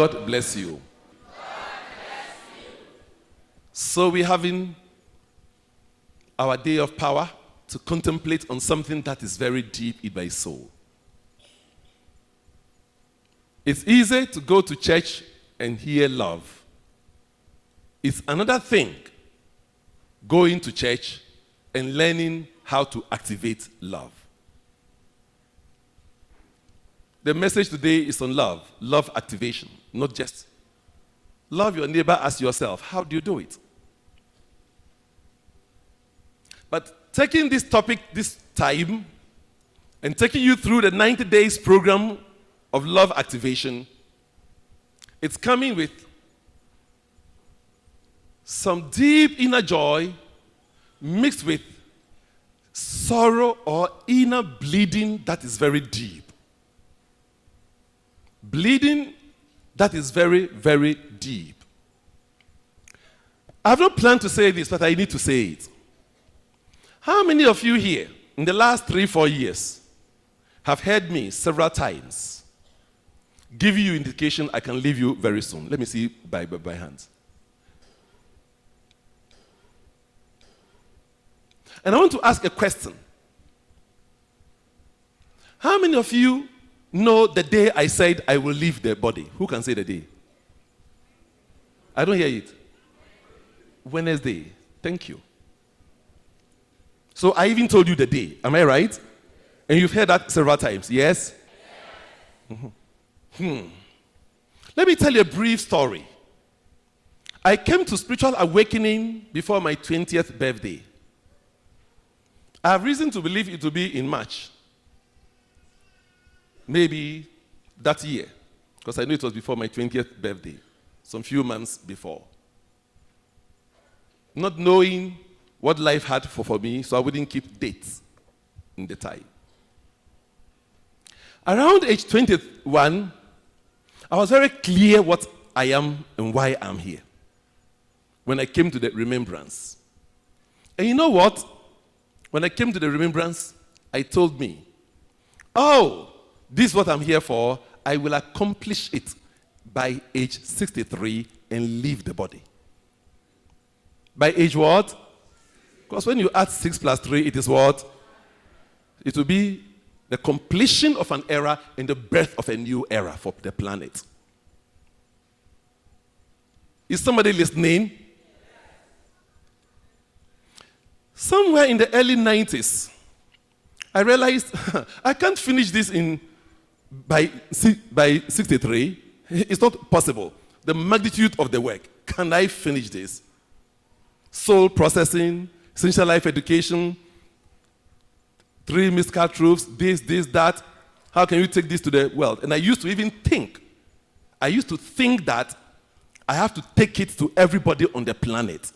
God bless you. So we're having our day of power to contemplate on something that is very deep in my soul. It's easy to go to church and hear love. It's another thing going to church and learning how to activate love. The message today is on love activation, not just love your neighbor as yourself. How do you do it? But taking this topic this time and taking you through the 90 days program of love activation, it's coming with some deep inner joy mixed with sorrow or inner bleeding that is very deep. Bleeding that is very, very deep. I have not planned to say this, but I need to say it. How many of you here in the last 3-4 years have heard me several times give you indication I can leave you very soon? Let me see by hands. And I want to ask a question. How many of you know the day I said I will leave the body? Who can say the day? I don't hear it. Wednesday. Thank you. So I even told you the day. Am I right? And you've heard that several times. Yes? Let me tell you a brief story. I came to spiritual awakening before my 20th birthday. I have reason to believe it will be in March. Maybe that year. Because I know it was before my 20th birthday. Some few months before. Not knowing what life had for me, so I wouldn't keep dates in the time. Around age 21, I was very clear what I am and why I'm here. When I came to the remembrance. And you know what? When I came to the remembrance, I told me, oh, this is what I'm here for. I will accomplish it by age 63 and leave the body. By age what? Because when you add 6 plus 3, it is what? It will be the completion of an era and the birth of a new era for the planet. Is somebody listening? Somewhere in the early 90s, I realized I can't finish this by 63. It's not possible. The magnitude of the work. Can I finish this? Soul processing, essential life education, 3 mystical truths, this, that. How can you take this to the world? And I used to even think. I used to think that I have to take it to everybody on the planet.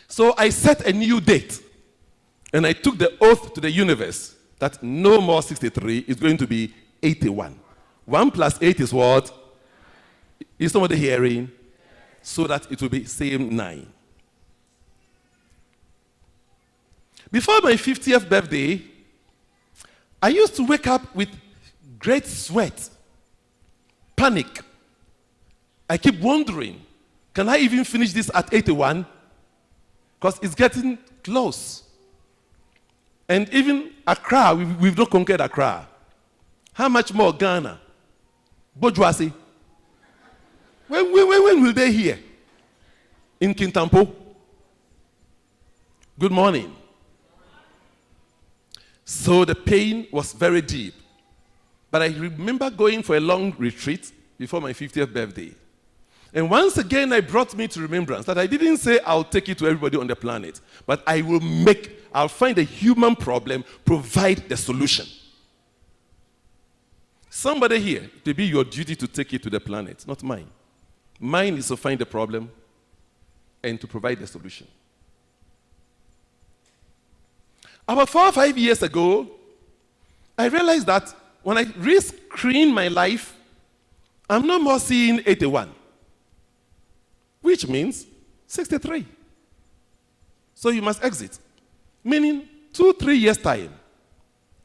So I set a new date. And I took the oath to the universe that no more 63 is going to be 81. 1 plus 8 is what? Is somebody hearing? So that it will be same 9. Before my 50th birthday, I used to wake up with great sweat, panic. I keep wondering, can I even finish this at 81? Because it's getting close. And even Accra, we've not conquered Accra. How much more Ghana? Bourgeoisie. When will they hear? In Kintampo? Good morning. So the pain was very deep. But I remember going for a long retreat before my 50th birthday. And once again, I brought me to remembrance that I didn't say I'll take it to everybody on the planet, but I'll find a human problem, provide the solution. Somebody here, it will be your duty to take it to the planet, not mine. Mine is to find the problem and to provide the solution. About 4 or 5 years ago, I realized that when I rescreen my life, I'm no more seeing 81, which means 63. So you must exit. Meaning 2-3 years' time,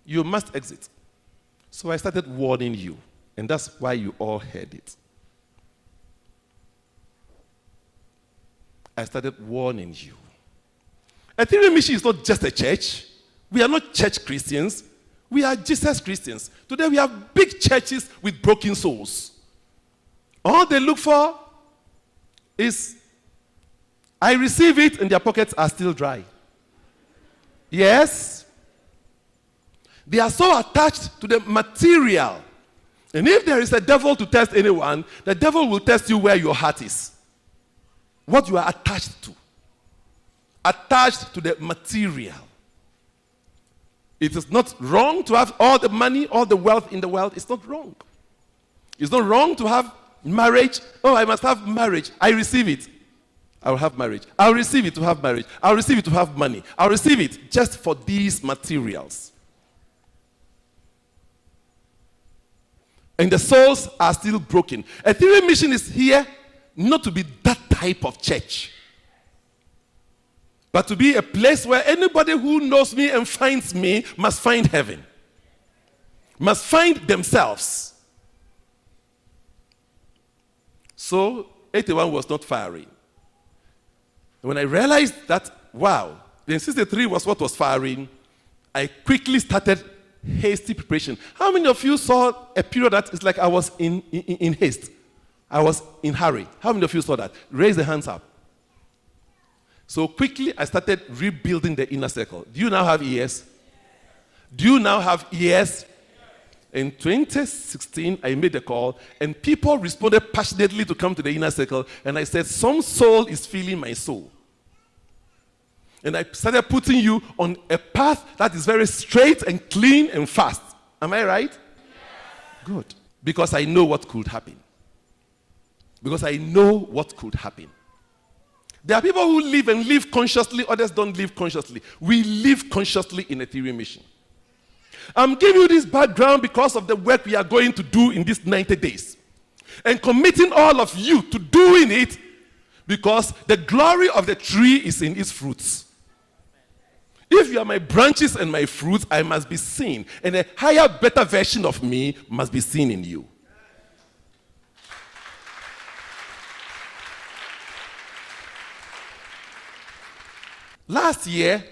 you must exit. So I started warning you. And that's why you all heard it. I started warning you. Ethereum Mission is not just a church. We are not church Christians. We are Jesus Christians. Today we have big churches with broken souls. All they look for is, I receive it and their pockets are still dry. Yes. They are so attached to the material. And if there is a devil to test anyone, the devil will test you where your heart is. What you are attached to. Attached to the material. It is not wrong to have all the money, all the wealth in the world. It's not wrong. It's not wrong to have marriage. Oh, I must have marriage. I receive it. I will have marriage. I'll receive it to have marriage. I'll receive it to have money. I'll receive it just for these materials. And the souls are still broken. Ethereum Mission is here not to be that type of church, but to be a place where anybody who knows me and finds me must find heaven, must find themselves. So 81 was not firing. When I realized that, wow, then 63 was what was firing, I quickly started hasty preparation. How many of you saw a period that is like I was in haste? I was in hurry. How many of you saw that? Raise the hands up. So quickly I started rebuilding the inner circle. Do you now have ears? Do you now have ears? In 2016, I made a call, and people responded passionately to come to the inner circle, and I said, some soul is feeling my soul. And I started putting you on a path that is very straight and clean and fast. Am I right? Yes. Good. Because I know what could happen. Because I know what could happen. There are people who live and live consciously, others don't live consciously. We live consciously in Ethereum Mission. I'm giving you this background because of the work we are going to do in these 90 days. And committing all of you to doing it because the glory of the tree is in its fruits. If you are my branches and my fruits, I must be seen. And a higher, better version of me must be seen in you. Last year,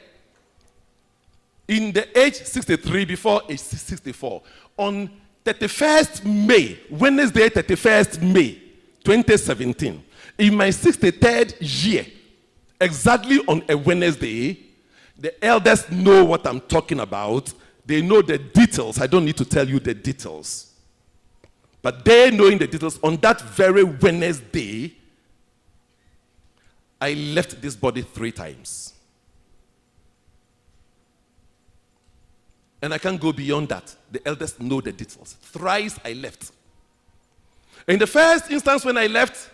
in the age 63, before age 64, on 31st May, Wednesday, 31st May, 2017, in my 63rd year, exactly on a Wednesday, the elders know what I'm talking about. They know the details. I don't need to tell you the details. But they knowing the details, on that very Wednesday, I left this body 3 times. And I can't go beyond that. The elders know the details. Thrice I left. In the first instance when I left,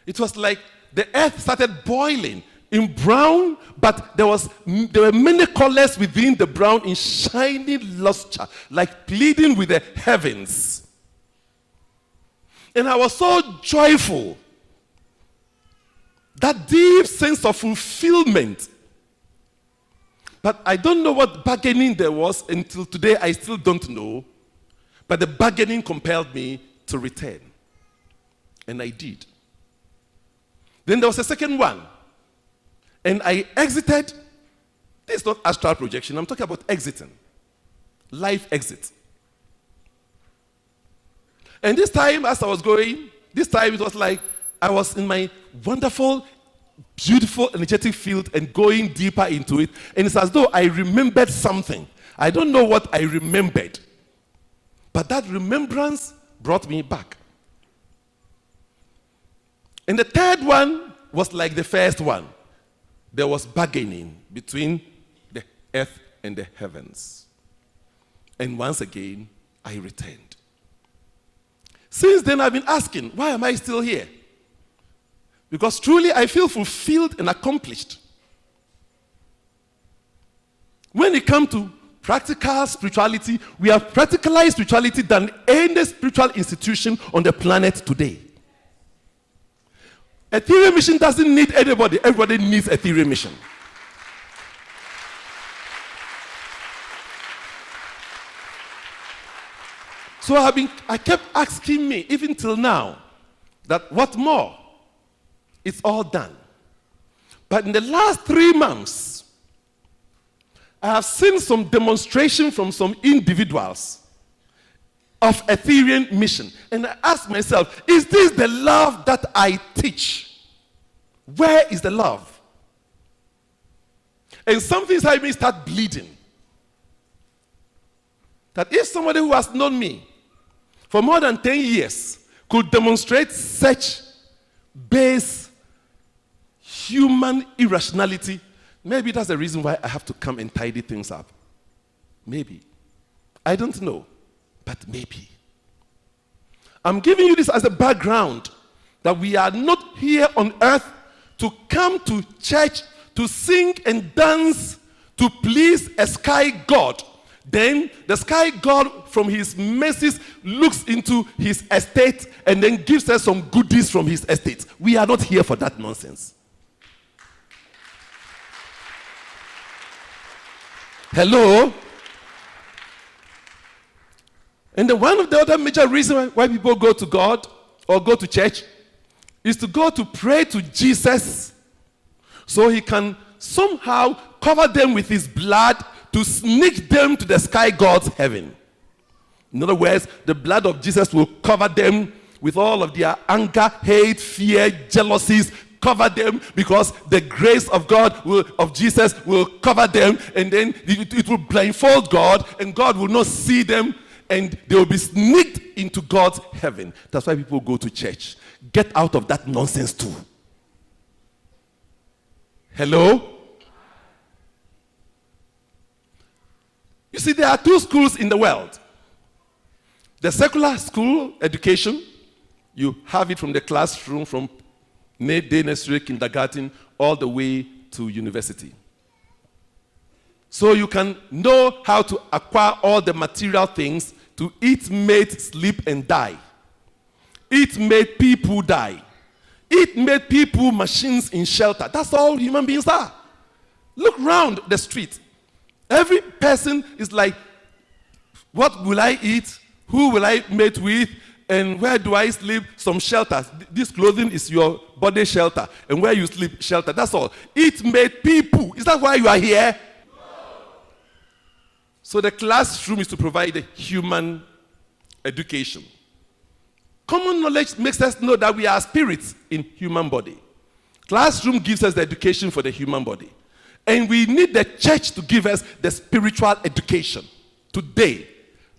it was like the earth started boiling in brown, but there were many colors within the brown in shining luster, like pleading with the heavens. And I was so joyful. That deep sense of fulfillment. But I don't know what bargaining there was until today. I still don't know. But the bargaining compelled me to return. And I did. Then there was a second one. And I exited. This is not astral projection. I'm talking about exiting. Life exit. And this time, as I was going, this time it was like I was in my wonderful, beautiful, energetic field and going deeper into it. And it's as though I remembered something. I don't know what I remembered. But that remembrance brought me back. And the third one was like the first one. There was bargaining between the earth and the heavens. And once again, I returned. Since then, I've been asking, why am I still here? Because truly, I feel fulfilled and accomplished. When it comes to practical spirituality, we have practicalized spirituality than any spiritual institution on the planet today. Ethereum Mission doesn't need anybody. Everybody needs Ethereum Mission. So I kept asking me, even till now, that what more? It's all done. But in the last 3 months, I have seen some demonstration from some individuals of Ethereum mission. And I ask myself, is this the love that I teach? Where is the love? And something inside me start bleeding. That if somebody who has known me for more than 10 years could demonstrate such base human irrationality, maybe that's the reason why I have to come and tidy things up. Maybe. I don't know, but maybe. I'm giving you this as a background that we are not here on earth to come to church to sing and dance to please a sky god. Then the sky god from his mercies looks into his estate and then gives us some goodies from his estate. We are not here for that nonsense. Hello? And then one of the other major reasons why people go to God or go to church is to go to pray to Jesus so he can somehow cover them with his blood to sneak them to the sky god's heaven. In other words, the blood of Jesus will cover them with all of their anger, hate, fear, jealousies, cover them because the grace of God, of Jesus, will cover them, and then it will blindfold God, and God will not see them, and they will be sneaked into God's heaven. That's why people go to church. Get out of that nonsense too. Hello? You see, there are 2 schools in the world. The secular school education, you have it from the classroom, from day nursery, kindergarten, all the way to university. So you can know how to acquire all the material things to eat, mate, sleep, and die. It made people die. It made people machines in shelter. That's all human beings are. Look around the street. Every person is like, what will I eat? Who will I mate with? And where do I sleep? Some shelter. This clothing is your body shelter. And where you sleep, shelter. That's all. It made people. Is that why you are here? No. So the classroom is to provide a human education. Common knowledge makes us know that we are spirits in human body. Classroom gives us the education for the human body. And we need the church to give us the spiritual education. Today,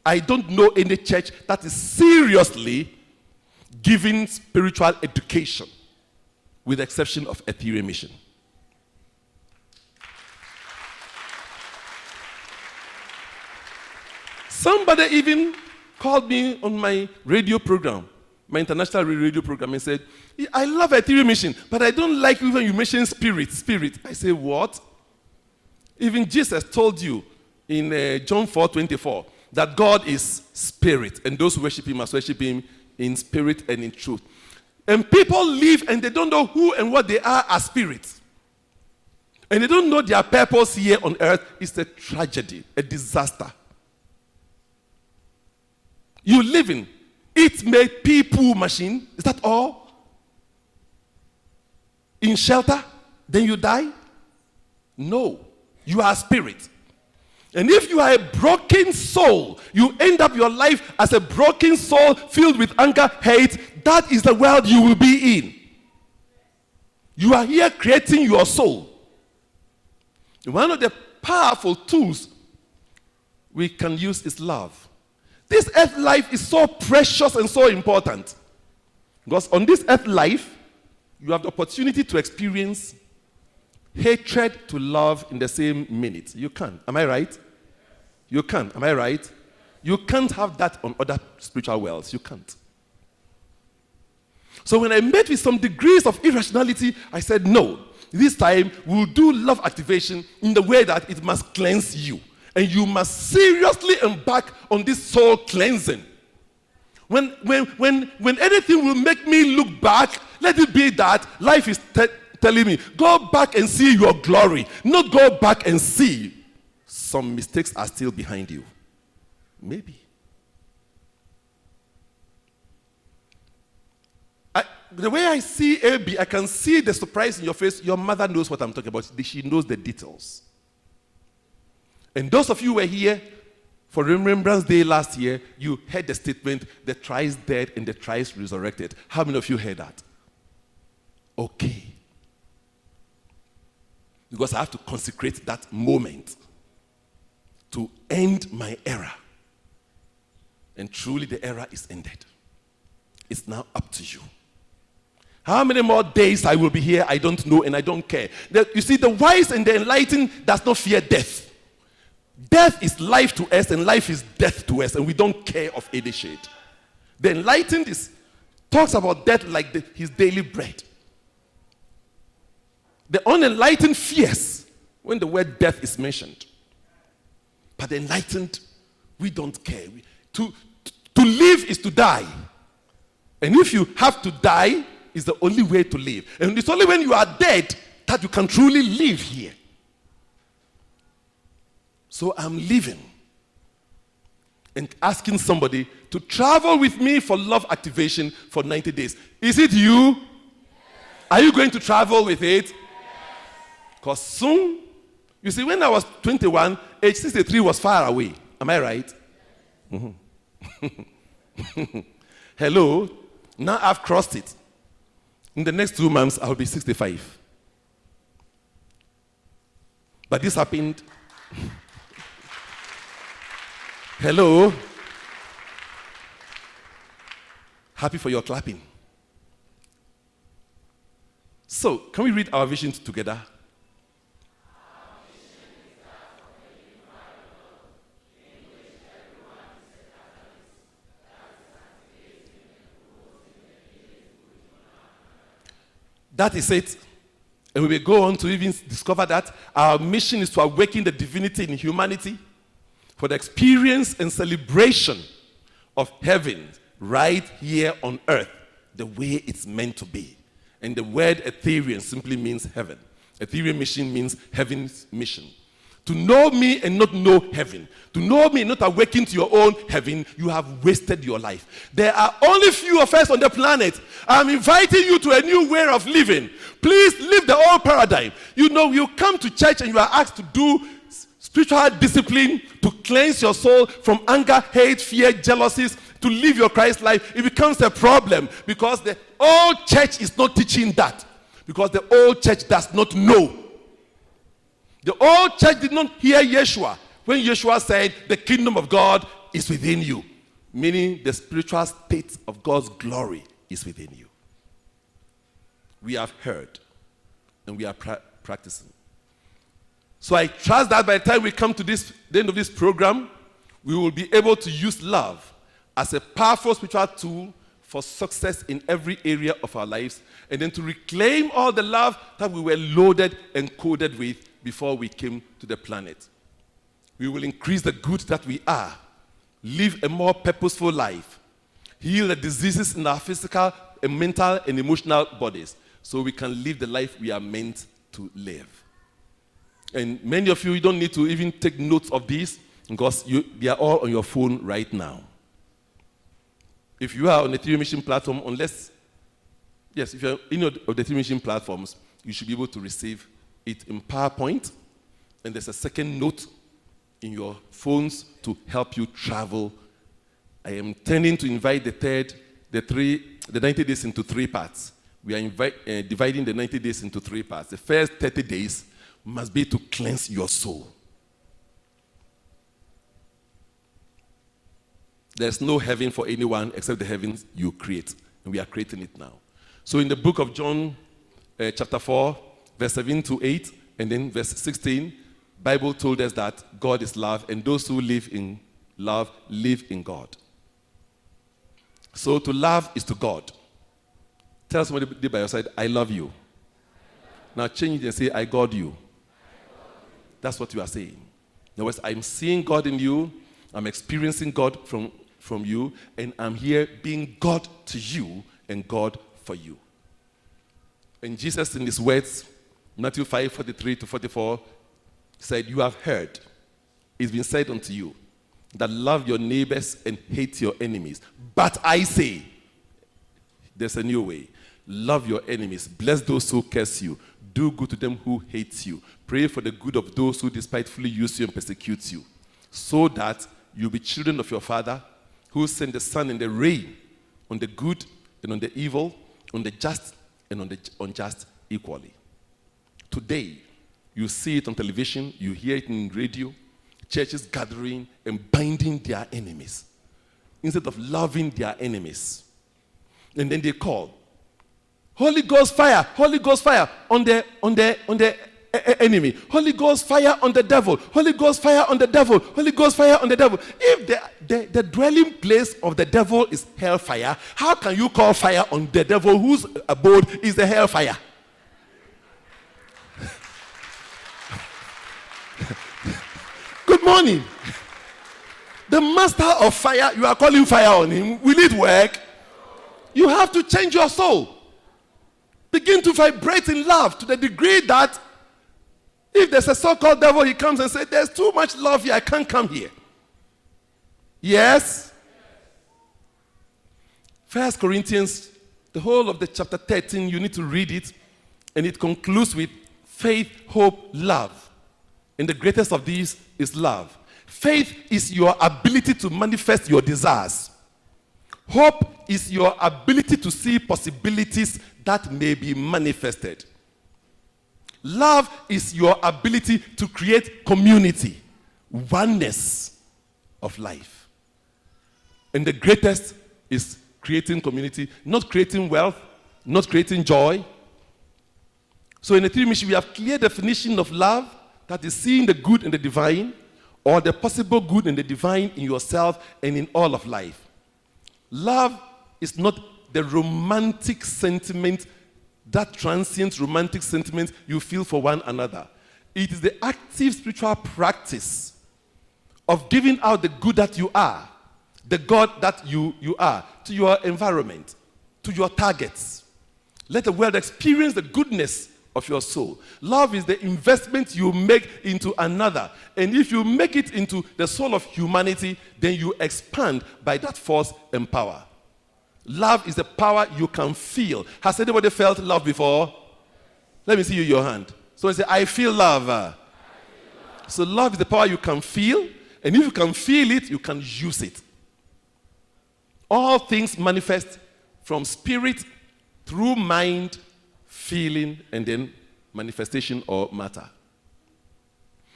I don't know any church that is seriously giving spiritual education, with the exception of Ethereum Mission. Somebody even called me on my radio program, my international radio program, and said, I love Ethereum Mission, but I don't like when you mention spirit. I say, what? Even Jesus told you in John 4:24 that God is spirit, and those who worship him must worship him in spirit and in truth. And people live and they don't know who and what they are as spirits. And they don't know their purpose here on earth. It's a tragedy, a disaster. You live in it made people machine. Is that all? In shelter? Then you die? No. You are a spirit. And if you are a broken soul, you end up your life as a broken soul filled with anger, hate. That is the world you will be in. You are here creating your soul. One of the powerful tools we can use is love. This earth life is so precious and so important. Because on this earth life, you have the opportunity to experience hatred to love in the same minute. You can. Am I right? You can. Am I right? You can't have that on other spiritual worlds. You can't. So when I met with some degrees of irrationality, I said, no, this time we'll do love activation in the way that it must cleanse you. And you must seriously embark on this soul cleansing. When anything will make me look back, let it be that life is telling me, go back and see your glory. Not go back and see some mistakes are still behind you. Maybe. the way I see AB, I can see the surprise in your face. Your mother knows what I'm talking about. She knows the details. And those of you who were here for Remembrance Day last year, you heard the statement, the thrice dead and the thrice resurrected. How many of you heard that? Okay. Because I have to consecrate that moment to end my era. And truly the era is ended. It's now up to you. How many more days I will be here, I don't know, and I don't care. You see, the wise and the enlightened does not fear death. Death is life to us, and life is death to us, and we don't care of any shade. The enlightened talks about death like his daily bread. The unenlightened fears when the word death is mentioned. But the enlightened, we don't care. To live is to die. And if you have to die, it's the only way to live. And it's only when you are dead that you can truly live here. So I'm living and asking somebody to travel with me for love activation for 90 days. Is it you? Yes. Are you going to travel with it? Because soon, you see, when I was 21, age 63 was far away. Am I right? Mm-hmm. Hello? Now I've crossed it. In the next 2 months, I'll be 65. But this happened. Hello? Happy for your clapping. So, can we read our visions together? That is it. And we will go on to even discover that our mission is to awaken the divinity in humanity for the experience and celebration of heaven right here on earth, the way it's meant to be. And the word Ethereum simply means heaven. Ethereum mission means heaven's mission. To know me and not know heaven, to know me and not awaken to your own heaven, you have wasted your life. There are only few of us on the planet. I'm inviting you to a new way of living. Please leave the old paradigm. You know, you come to church and you are asked to do spiritual discipline to cleanse your soul from anger, hate, fear, jealousies, to live your Christ life. It becomes a problem because the old church is not teaching that. Because the old church does not know. The old church did not hear Yeshua when Yeshua said, the kingdom of God is within you. Meaning the spiritual state of God's glory is within you. We have heard and we are practicing. So I trust that by the time we come to the end of this program, we will be able to use love as a powerful spiritual tool for success in every area of our lives, and then to reclaim all the love that we were loaded and coded with before we came to the planet. We will increase the good that we are, live a more purposeful life, heal the diseases in our physical and mental and emotional bodies, so we can live the life we are meant to live. And many of you don't need to even take notes of these because they are all on your phone right now. If you are on the Ethereum Mission platform, if you're in of the Ethereum Mission platforms, you should be able to receive it in PowerPoint, and there's a second note in your phones to help you travel. I am intending to invite the 90 days into 3 parts. We are dividing the 90 days into 3 parts. The first 30 days must be to cleanse your soul. There's no heaven for anyone except the heavens you create. And we are creating it now. So in the book of John, chapter 4, verse 7 to 8, and then verse 16, Bible told us that God is love, and those who live in love live in God. So to love is to God. Tell somebody by your side, I love you. Now change it and say, I God you. That's what you are saying. In other words, I'm seeing God in you, I'm experiencing God from you, and I'm here being God to you and God for you. And Jesus, in his words, Matthew 5:43-44, said, you have heard, it's been said unto you, that love your neighbors and hate your enemies. But I say, there's a new way. Love your enemies. Bless those who curse you. Do good to them who hate you. Pray for the good of those who despitefully use you and persecute you, so that you'll be children of your Father, who sent the sun and the rain on the good and on the evil, on the just and on the unjust equally. Today, you see it on television, you hear it in radio, churches gathering and binding their enemies instead of loving their enemies. And then they call, Holy Ghost fire on the enemy. Holy Ghost fire on the devil. Holy Ghost fire on the devil. Holy Ghost fire on the devil. If the dwelling place of the devil is hellfire, how can you call fire on the devil whose abode is the hellfire? Good morning. The master of fire, you are calling fire on him. Will it work? You have to change your soul. Begin to vibrate in love to the degree that if there's a so-called devil, he comes and says, there's too much love here, I can't come here. Yes? 1 Corinthians, the whole of the chapter 13, you need to read it, and it concludes with faith, hope, love. And the greatest of these is love. Faith is your ability to manifest your desires. Hope is your ability to see possibilities that may be manifested. Love is your ability to create community, oneness of life. And the greatest is creating community, not creating wealth, not creating joy. So in the three missions, we have clear definition of love, that is seeing the good in the divine, or the possible good in the divine in yourself and in all of life. Love is not the romantic sentiment, that transient romantic sentiment you feel for one another. It is the active spiritual practice of giving out the good that you are, the God that you are, to your environment, to your targets. Let the world experience the goodness of your soul. Love is the investment you make into another. And if you make it into the soul of humanity, then you expand by that force and power. Love is the power you can feel. Has anybody felt love before? Let me see your hand. So say, I feel love. So love is the power you can feel. And if you can feel it, you can use it. All things manifest from spirit through mind, feeling, and then manifestation or matter.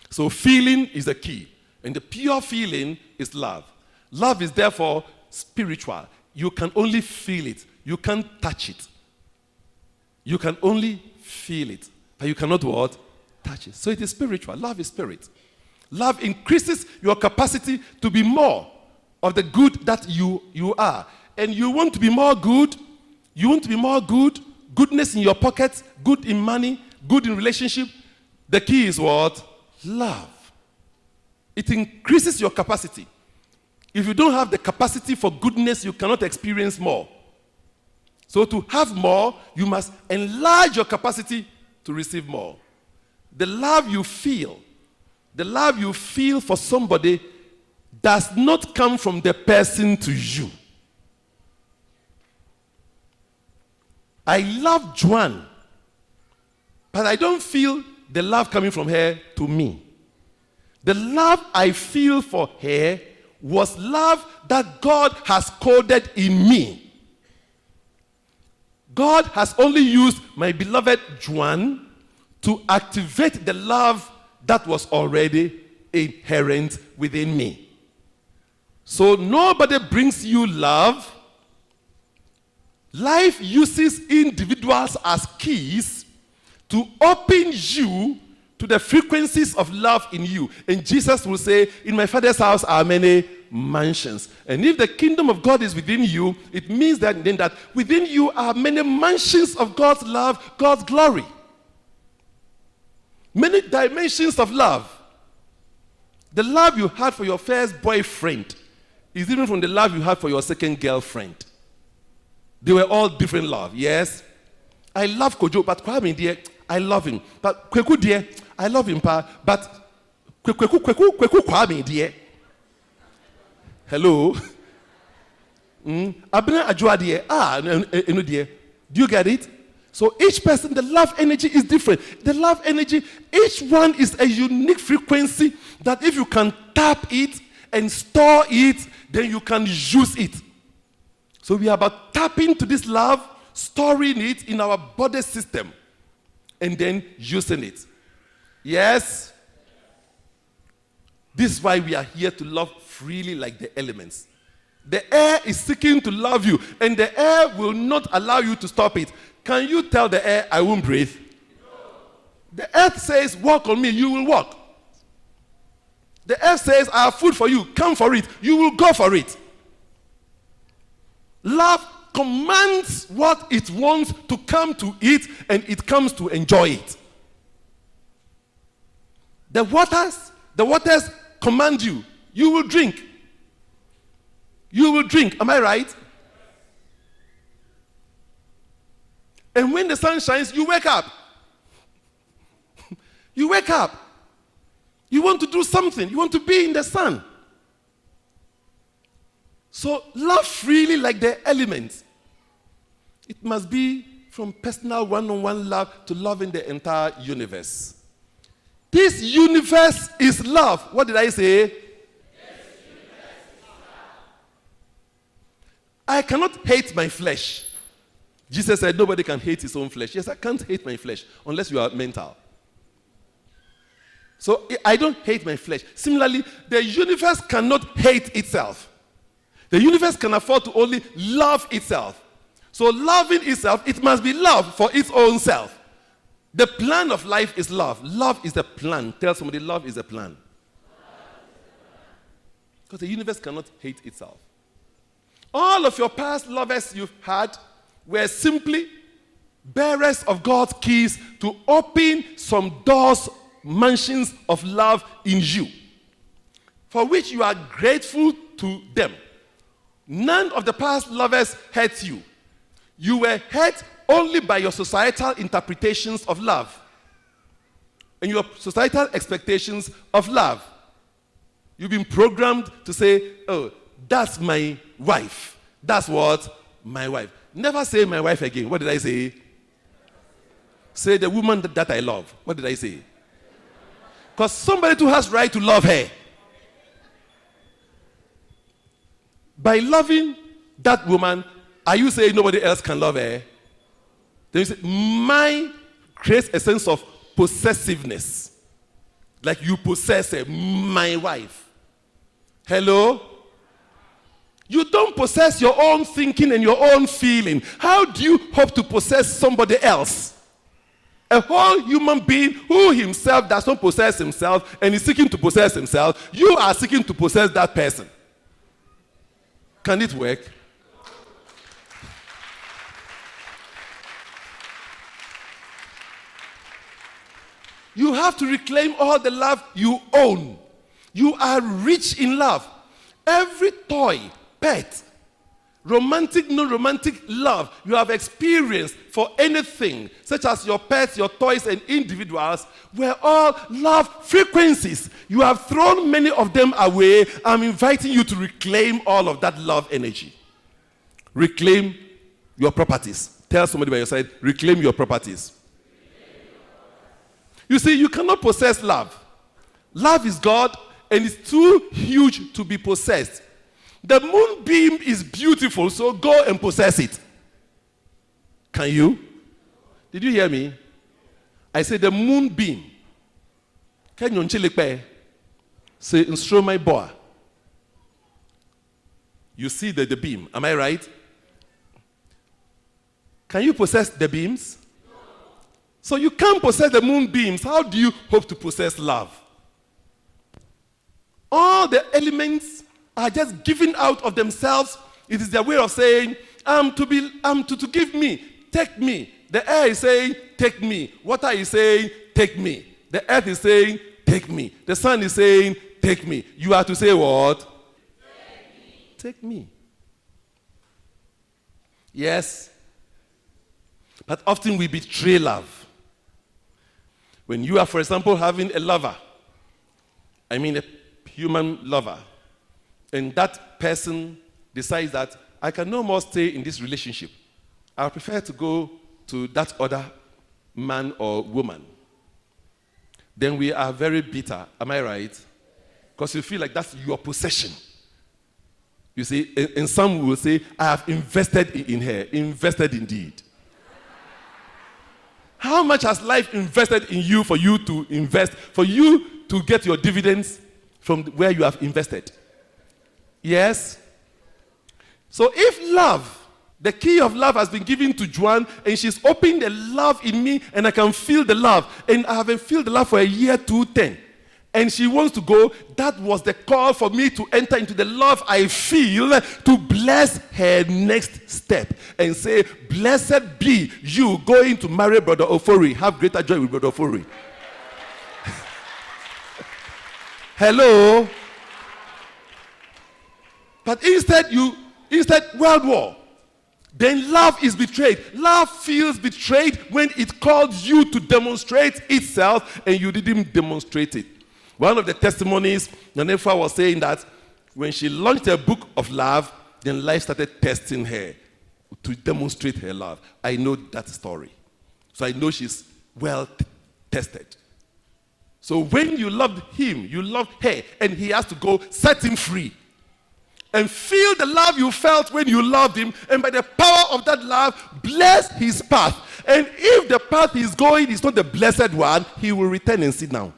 So feeling is the key. And the pure feeling is love. Love is therefore spiritual. You can only feel it. You can't touch it. You can only feel it. But you cannot what? Touch it. So it is spiritual. Love is spirit. Love increases your capacity to be more of the good that you are. And you want to be more good. You want to be more good. Goodness in your pocket, good in money, good in relationship. The key is what? Love. It increases your capacity. If you don't have the capacity for goodness, you cannot experience more. So to have more, you must enlarge your capacity to receive more. The love you feel for somebody does not come from the person to you. I love Joanne, but I don't feel the love coming from her to me. The love I feel for her was love that God has coded in me. God has only used my beloved Joanne to activate the love that was already inherent within me. So nobody brings you love. Life uses individuals as keys to open you to the frequencies of love in you. And Jesus will say, in my Father's house are many mansions. And if the kingdom of God is within you, it means that then that within you are many mansions of God's love, God's glory. Many dimensions of love. The love you had for your first boyfriend is different from the love you had for your second girlfriend. They were all different love, yes? I love Kojo, but Kwame dear, I love him. But Kweku dear, I love him, but Kweku Kwame dear. Hello? Abena Ajwa dear, no dear. Do you get it? So each person, the love energy is different. The love energy, each one is a unique frequency that if you can tap it and store it, then you can use it. So we are about tapping to this love, storing it in our body system, and then using it. Yes? This is why we are here to love freely like the elements. The air is seeking to love you, and the air will not allow you to stop it. Can you tell the air, I won't breathe? No. The earth says, walk on me, you will walk. The earth says, I have food for you, come for it, you will go for it. Love commands what it wants to come to it, and it comes to enjoy it. The waters command you. You will drink. You will drink. Am I right? And when the sun shines, you wake up. You wake up. You want to do something. You want to be in the sun. So love freely like the elements. It must be from personal one-on-one love to loving the entire universe. This universe is love. What did I say? This universe is love. I cannot hate my flesh. Jesus said nobody can hate his own flesh. Yes, I can't hate my flesh unless you are mental. So I don't hate my flesh. Similarly, the universe cannot hate itself. The universe can afford to only love itself. So loving itself, it must be love for its own self. The plan of life is love. Love is the plan. Tell somebody, love is the plan. Because the universe cannot hate itself. All of your past lovers you've had were simply bearers of God's keys to open some doors, mansions of love in you, for which you are grateful to them. None of the past lovers hurt you. You were hurt only by your societal interpretations of love and your societal expectations of love. You've been programmed to say, oh, that's my wife. That's what? My wife. Never say my wife again. What did I say? Say the woman that I love. What did I say? Because somebody too has right to love her. By loving that woman, are you saying nobody else can love her? Then you say, my creates a sense of possessiveness. Like you possess her, my wife. Hello? You don't possess your own thinking and your own feeling. How do you hope to possess somebody else? A whole human being who himself does not possess himself and is seeking to possess himself, you are seeking to possess that person. Can it work? You have to reclaim all the love you own. You are rich in love. Every toy, pet, romantic, non-romantic love you have experienced for anything, such as your pets, your toys, and individuals, were all love frequencies. You have thrown many of them away. I'm inviting you to reclaim all of that love energy. Reclaim your properties. Tell somebody by your side, reclaim your properties. You see, you cannot possess love. Love is God, and it's too huge to be possessed. The moonbeam is beautiful, so go and possess it. Can you? Did you hear me? I said the moonbeam. Can you say instro my boy? You see the beam, am I right? Can you possess the beams? So you can't possess the moonbeams. How do you hope to possess love? All the elements are just giving out of themselves. It is their way of saying, to give me, take me. The air is saying, take me. Water is saying, take me. The earth is saying, take me. The sun is saying, take me. You are to say what? Take me. Take me. Yes. But often we betray love. When you are, for example, having a lover, I mean a human lover, and that person decides that I can no more stay in this relationship. I prefer to go to that other man or woman. Then we are very bitter. Am I right? Because you feel like that's your possession. You see, and some will say, I have invested in her. Invested indeed. How much has life invested in you for you to invest, for you to get your dividends from where you have invested? Yes? So if love, the key of love has been given to Joanne, and she's opened the love in me, and I can feel the love, and I haven't felt the love for a year, 10, and she wants to go, that was the call for me to enter into the love I feel to bless her next step and say, blessed be you going to marry Brother Ofori. Have greater joy with Brother Ofori. Hello? But instead, world war. Then love is betrayed. Love feels betrayed when it calls you to demonstrate itself and you didn't demonstrate it. One of the testimonies, Nanefa was saying that when she launched her book of love, then life started testing her to demonstrate her love. I know that story. So I know she's well tested. So when you loved him, you loved her, and he has to go set him free. And feel the love you felt when you loved him, and by the power of that love, bless his path. And if the path he's going is not the blessed one, he will return and sit down.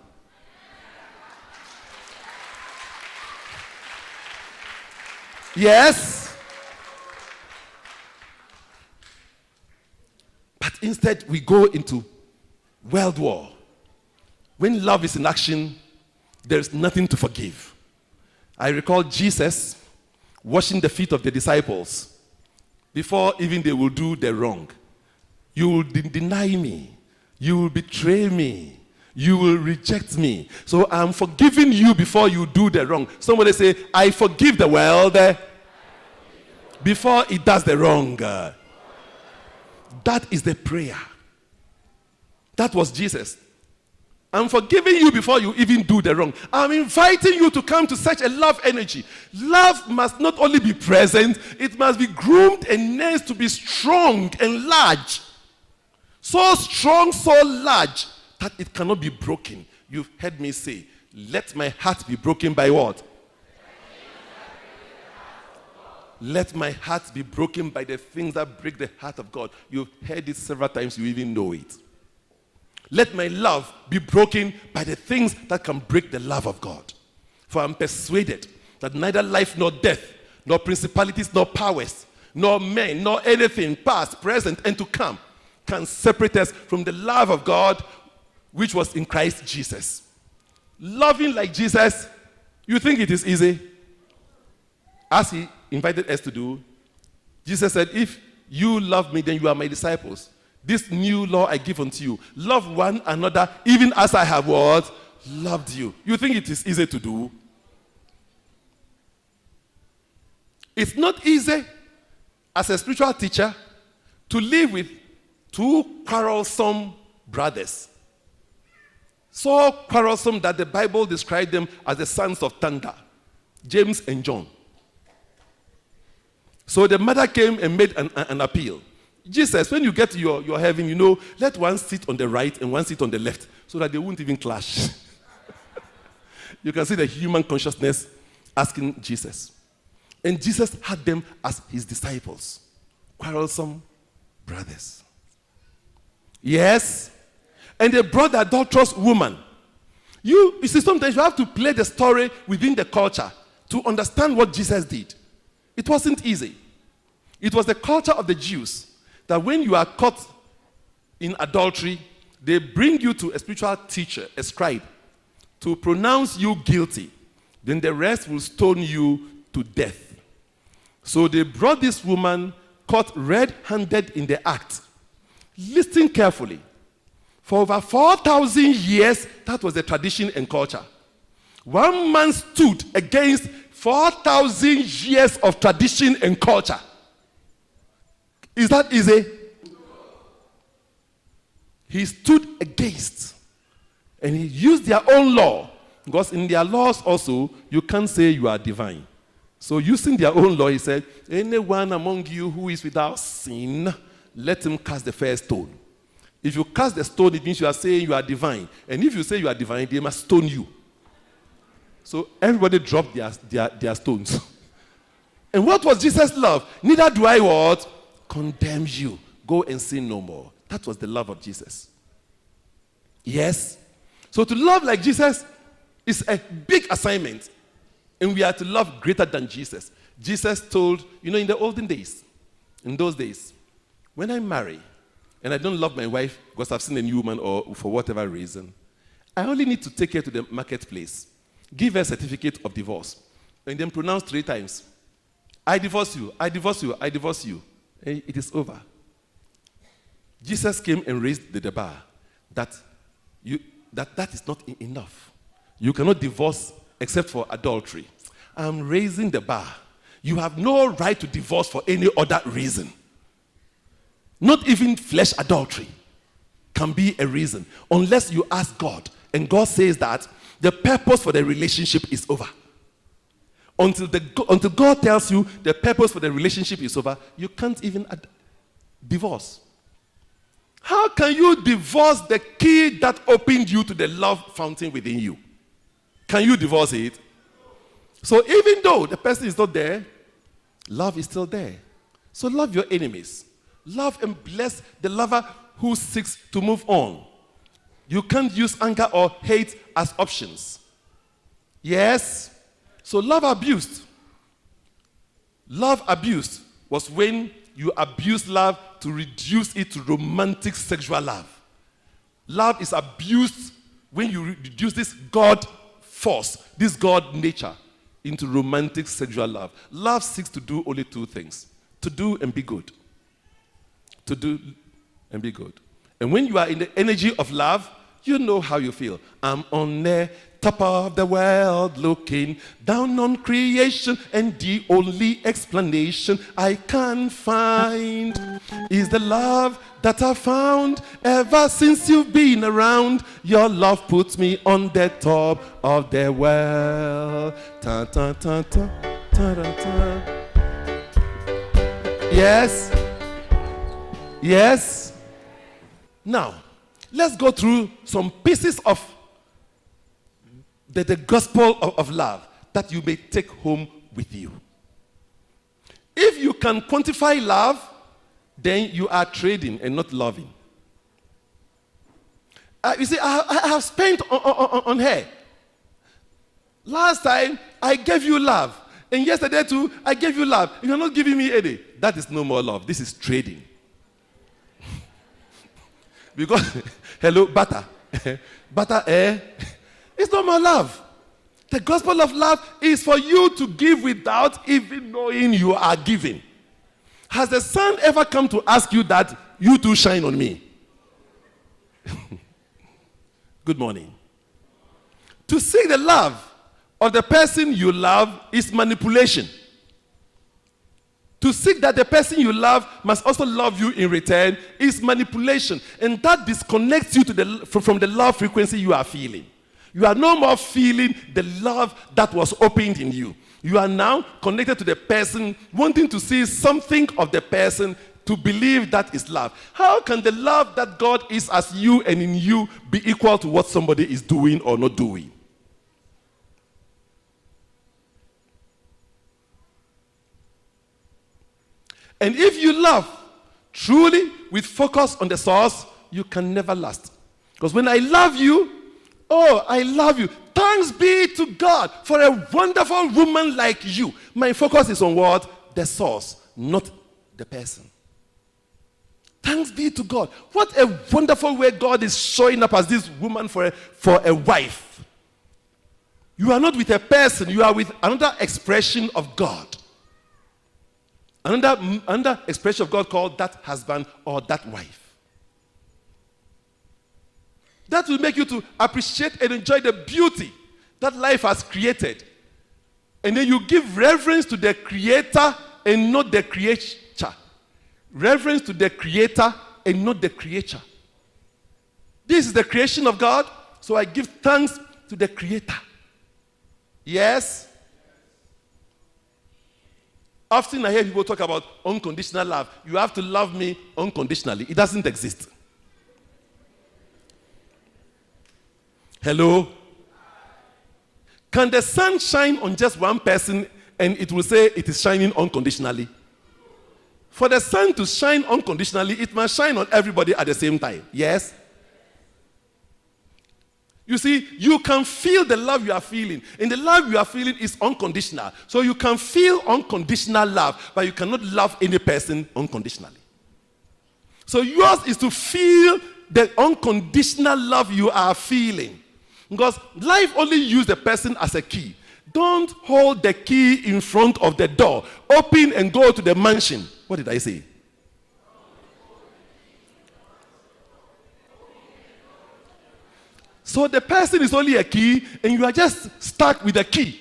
Yes? But instead, we go into world war. When love is in action, there is nothing to forgive. I recall Jesus washing the feet of the disciples before even they will do the wrong. You will deny me. You will betray me. You will reject me. So I'm forgiving you before you do the wrong. Somebody say, I forgive the world before it does the wrong. That is the prayer. That was Jesus. I'm forgiving you before you even do the wrong. I'm inviting you to come to such a love energy. Love must not only be present, it must be groomed and nursed to be strong and large. So strong, so large, that it cannot be broken. You've heard me say, let my heart be broken by what? Let my heart be broken by the things that break the heart of God. You've heard it several times, you even know it. Let my love be broken by the things that can break the love of God. For I'm persuaded that neither life nor death, nor principalities nor powers, nor men, nor anything past, present, and to come can separate us from the love of God which was in Christ Jesus. Loving like Jesus, you think it is easy? As he invited us to do, Jesus said, if you love me, then you are my disciples. This new law I give unto you. Love one another, even as I have what? Loved you. You think it is easy to do? It's not easy as a spiritual teacher to live with two quarrelsome brothers. So quarrelsome that the Bible described them as the sons of thunder, James and John. So the mother came and made an appeal. Jesus, when you get to your heaven, you know, let one sit on the right and one sit on the left so that they won't even clash. You can see the human consciousness asking Jesus. And Jesus had them as his disciples, quarrelsome brothers. Yes? And they brought the adulterous woman. You see, sometimes you have to play the story within the culture to understand what Jesus did. It wasn't easy. It was the culture of the Jews that when you are caught in adultery, they bring you to a spiritual teacher, a scribe, to pronounce you guilty. Then the rest will stone you to death. So they brought this woman caught red-handed in the act. Listen carefully. For over 4,000 years, that was the tradition and culture. One man stood against 4,000 years of tradition and culture. Is that easy? He stood against, and he used their own law, because in their laws also, you can't say you are divine. So using their own law, he said, anyone among you who is without sin, let him cast the first stone. If you cast the stone, it means you are saying you are divine. And if you say you are divine, they must stone you. So everybody dropped their stones. And what was Jesus' love? Neither do I what? Condemn you. Go and sin no more. That was the love of Jesus. Yes? So to love like Jesus is a big assignment. And we are to love greater than Jesus. Jesus told, in the olden days, in those days, when I marry, and I don't love my wife because I've seen a new woman or for whatever reason, I only need to take her to the marketplace, give her a certificate of divorce, and then pronounce 3 times, I divorce you, I divorce you, I divorce you. And it is over. Jesus came and raised the bar that is not enough. You cannot divorce except for adultery. I'm raising the bar. You have no right to divorce for any other reason. Not even flesh adultery can be a reason unless you ask God. And God says that the purpose for the relationship is over. Until God tells you the purpose for the relationship is over, you can't even divorce. How can you divorce the key that opened you to the love fountain within you? Can you divorce it? So even though the person is not there, love is still there. So love your enemies. Love and bless the lover who seeks to move on. You can't use anger or hate as options. Yes? So love abused. Love abused was when you abuse love to reduce it to romantic sexual love. Love is abused when you reduce this God force, this God nature, into romantic sexual love. Love seeks to do only 2 things: to do and be good. To do and be good. And when you are in the energy of love, you know how you feel. I'm on the top of the world looking down on creation, and the only explanation I can find is the love that I found ever since you've been around. Your love puts me on the top of the world. Ta ta ta ta ta ta ta. Yes. Yes. Now, let's go through some pieces of the gospel of love that you may take home with you. If you can quantify love, then you are trading and not loving. You see, I have spent on her. Last time, I gave you love. And yesterday too, I gave you love. If you're not giving me any, that is no more love. This is trading. Because, hello, butter. Butter, it's not my love. The gospel of love is for you to give without even knowing you are giving. Has the sun ever come to ask you that you too shine on me? Good morning. To seek the love of the person you love is manipulation. To seek that the person you love must also love you in return is manipulation. And that disconnects you from the love frequency you are feeling. You are no more feeling the love that was opened in you. You are now connected to the person, wanting to see something of the person to believe that is love. How can the love that God is as you and in you be equal to what somebody is doing or not doing? And if you love truly with focus on the source, you can never last. Because when I love you, I love you. Thanks be to God for a wonderful woman like you. My focus is on what? The source, not the person. Thanks be to God. What a wonderful way God is showing up as this woman for a wife. You are not with a person, you are with another expression of God. Another expression of God called that husband or that wife. That will make you to appreciate and enjoy the beauty that life has created. And then you give reverence to the creator and not the creature. Reverence to the creator and not the creature. This is the creation of God, so I give thanks to the creator. Yes? Often I hear people talk about unconditional love. You have to love me unconditionally. It doesn't exist. Hello? Can the sun shine on just one person and it will say it is shining unconditionally? For the sun to shine unconditionally, it must shine on everybody at the same time. Yes? You see, you can feel the love you are feeling. And the love you are feeling is unconditional. So you can feel unconditional love, but you cannot love any person unconditionally. So yours is to feel the unconditional love you are feeling. Because life only uses the person as a key. Don't hold the key in front of the door. Open and go to the mansion. What did I say? So the person is only a key, and you are just stuck with the key.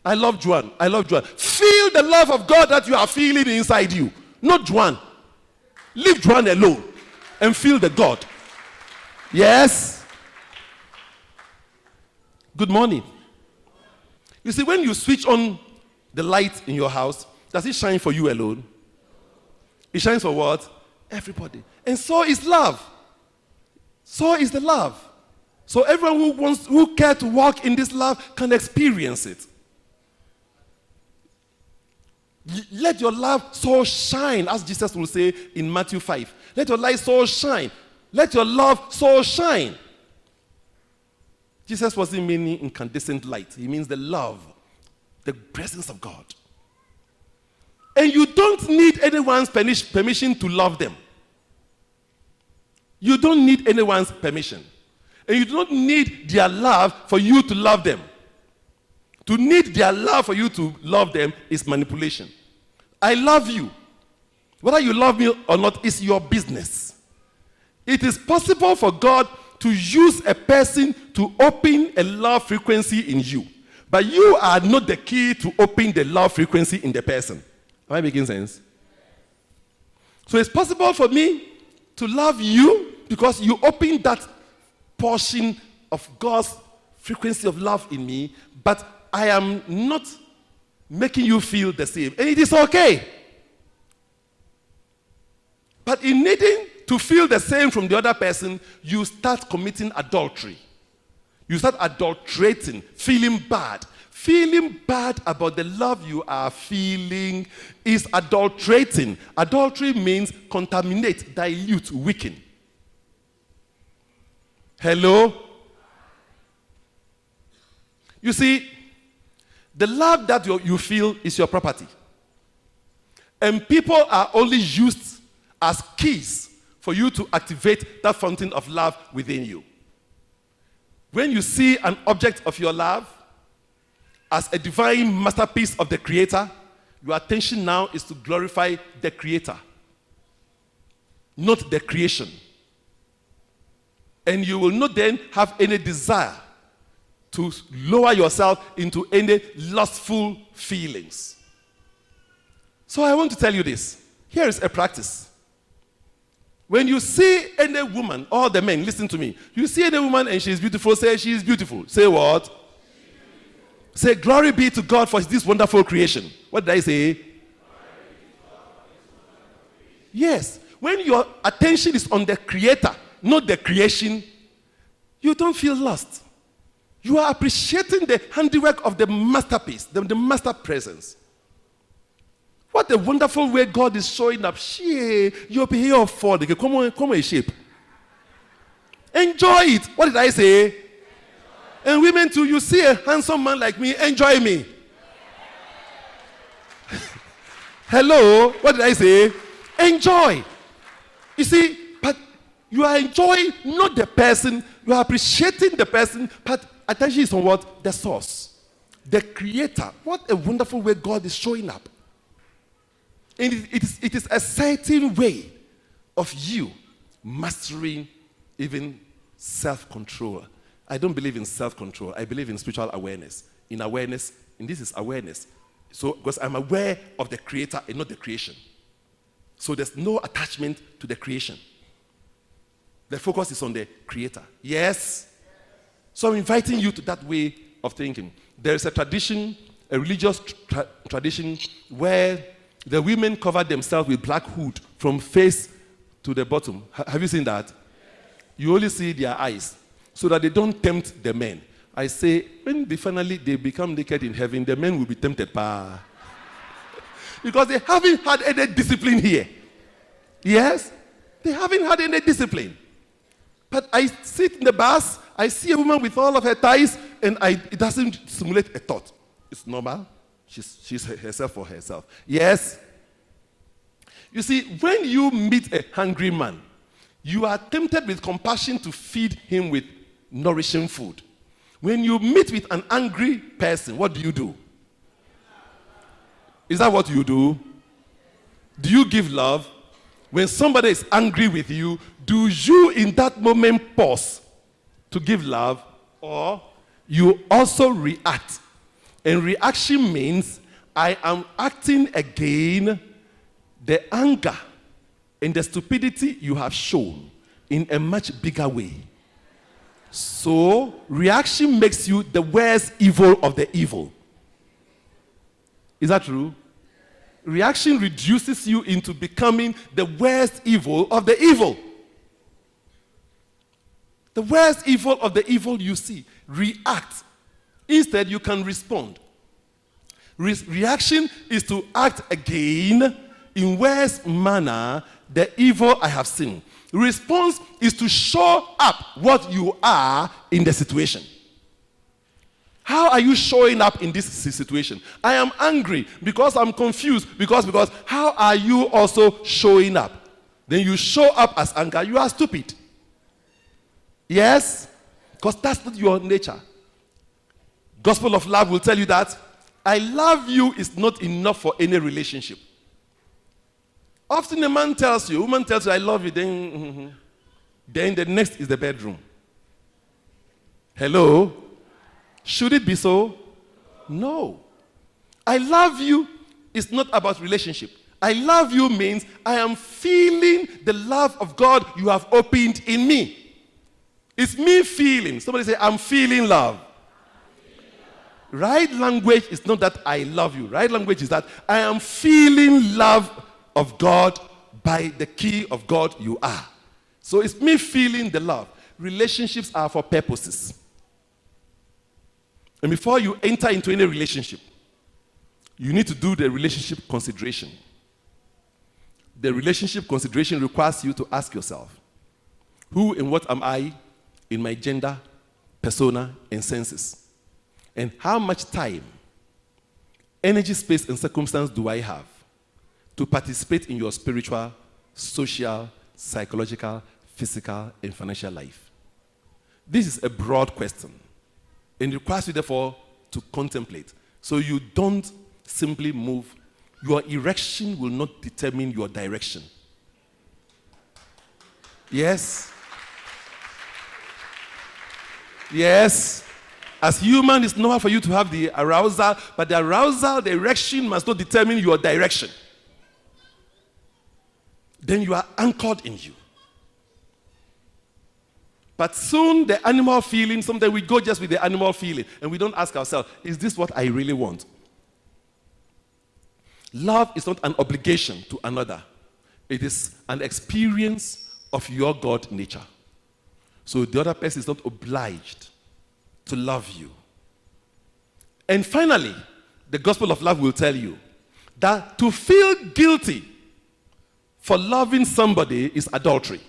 I love Juan. I love Juan. Feel the love of God that you are feeling inside you. Not Juan. Leave Juan alone and feel the God. Yes? Good morning. You see, when you switch on the light in your house, does it shine for you alone? It shines for what? Everybody. And so is love. So is the love. So everyone who cares to walk in this love can experience it. Let your love so shine, as Jesus will say in Matthew 5. Let your light so shine. Let your love so shine. Jesus wasn't meaning incandescent light. He means the love, the presence of God. And you don't need anyone's permission to love them. You don't need anyone's permission. And you do not need their love for you to love them. To need their love for you to love them is manipulation. I love you. Whether you love me or not is your business. It is possible for God to use a person to open a love frequency in you. But you are not the key to open the love frequency in the person. Am I making sense? So it's possible for me to love you because you open that portion of God's frequency of love in me, but I am not making you feel the same. And it is okay. But in needing to feel the same from the other person, you start committing adultery. You start adulterating, feeling bad. Feeling bad about the love you are feeling is adulterating. Adultery means contaminate, dilute, weaken. Hello? You see, the love that you feel is your property. And people are only used as keys for you to activate that fountain of love within you. When you see an object of your love as a divine masterpiece of the Creator, your attention now is to glorify the Creator, not the creation. And you will not then have any desire to lower yourself into any lustful feelings. So I want to tell you this. Here is a practice. When you see any woman, or the men, listen to me. You see any woman and she is beautiful, say she is beautiful. Say what? Say, glory be to God for this wonderful creation. What did I say? Yes. When your attention is on the Creator, not the creation, you don't feel lost. You are appreciating the handiwork of the masterpiece, the master presence. What a wonderful way God is showing up. You'll be here for the come on, shape. Enjoy it. What did I say? Enjoy. And women too, you see a handsome man like me, enjoy me. Hello, what did I say? Enjoy. You see, but you are enjoying not the person, you are appreciating the person, but attention is on what? The source. The Creator. What a wonderful way God is showing up. And it is a certain way of you mastering even self-control. I don't believe in self-control. I believe in spiritual awareness. In awareness, and this is awareness. So, because I'm aware of the Creator and not the creation. So there's no attachment to the creation. The focus is on the Creator. Yes? So I'm inviting you to that way of thinking. There is a tradition, a religious tradition, where The women covered themselves with black hood from face to the bottom. Have you seen that? You only see their eyes so that they don't tempt the men. I say, when they become naked in heaven, the men will be tempted. Because they haven't had any discipline here. Yes? They haven't had any discipline. But I sit in the bus, I see a woman with all of her ties, and it doesn't simulate a thought. It's normal. She's herself for herself. Yes? You see, when you meet a hungry man, you are tempted with compassion to feed him with nourishing food. When you meet with an angry person, what do? Is that what you do? Do you give love? When somebody is angry with you, do you in that moment pause to give love, or you also react? And reaction means I am acting again the anger and the stupidity you have shown in a much bigger way. So, reaction makes you the worst evil of the evil. Is that true? Reaction reduces you into becoming the worst evil of the evil. The worst evil of the evil you see. React. Instead, you can respond. Reaction is to act again in worse manner the evil I have seen. Response is to show up what you are in the situation. How are you showing up in this situation? I am angry because I'm confused. Because how are you also showing up? Then you show up as anger. You are stupid. Yes? Because that's not your nature. Gospel of love will tell you that I love you is not enough for any relationship. Often a woman tells you, I love you, then the next is the bedroom. Hello? Should it be so? No. I love you is not about relationship. I love you means I am feeling the love of God you have opened in me. It's me feeling. Somebody say, I'm feeling love. Right language is not that I love you. Right language is that I am feeling love of God by the key of God you are. So it's me feeling the love. Relationships are for purposes. And before you enter into any relationship, you need to do the relationship consideration. The relationship consideration requires you to ask yourself, who and what am I in my gender, persona, and senses? And how much time, energy, space, and circumstance do I have to participate in your spiritual, social, psychological, physical, and financial life? This is a broad question. And it requires you, therefore, to contemplate. So you don't simply move. Your erection will not determine your direction. Yes? Yes? As human, it's normal for you to have the arousal, but the arousal, the erection must not determine your direction. Then you are anchored in you. But soon the animal feeling, sometimes we go just with the animal feeling and we don't ask ourselves, is this what I really want? Love is not an obligation to another. It is an experience of your God nature. So the other person is not obliged to love you. And finally, the gospel of love will tell you that to feel guilty for loving somebody is adultery.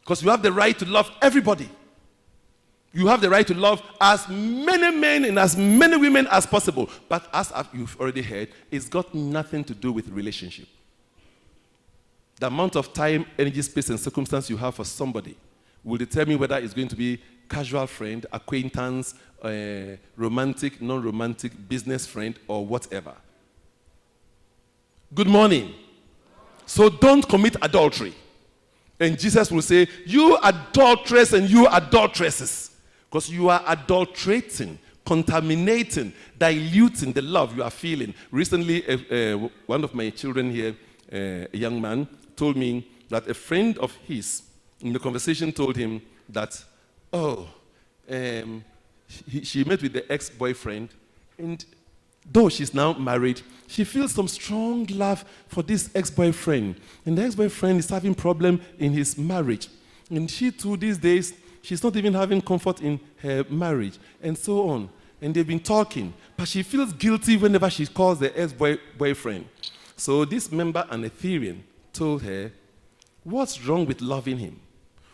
Because you have the right to love everybody. You have the right to love as many men and as many women as possible. But as you've already heard, it's got nothing to do with relationship. The amount of time, energy, space, and circumstance you have for somebody will determine whether it's going to be casual friend, acquaintance, romantic, non-romantic, business friend, or whatever. Good morning. So don't commit adultery. And Jesus will say, you adulterers and you adulteresses. Because you are adulterating, contaminating, diluting the love you are feeling. Recently, one of my children here, a young man, told me that a friend of his, in the conversation, told him that, she met with the ex-boyfriend, and though she's now married, she feels some strong love for this ex-boyfriend. And the ex-boyfriend is having problem in his marriage. And she too, these days, she's not even having comfort in her marriage, and so on. And they've been talking, but she feels guilty whenever she calls the ex-boyfriend. So this member, an Ethereum, told her, what's wrong with loving him?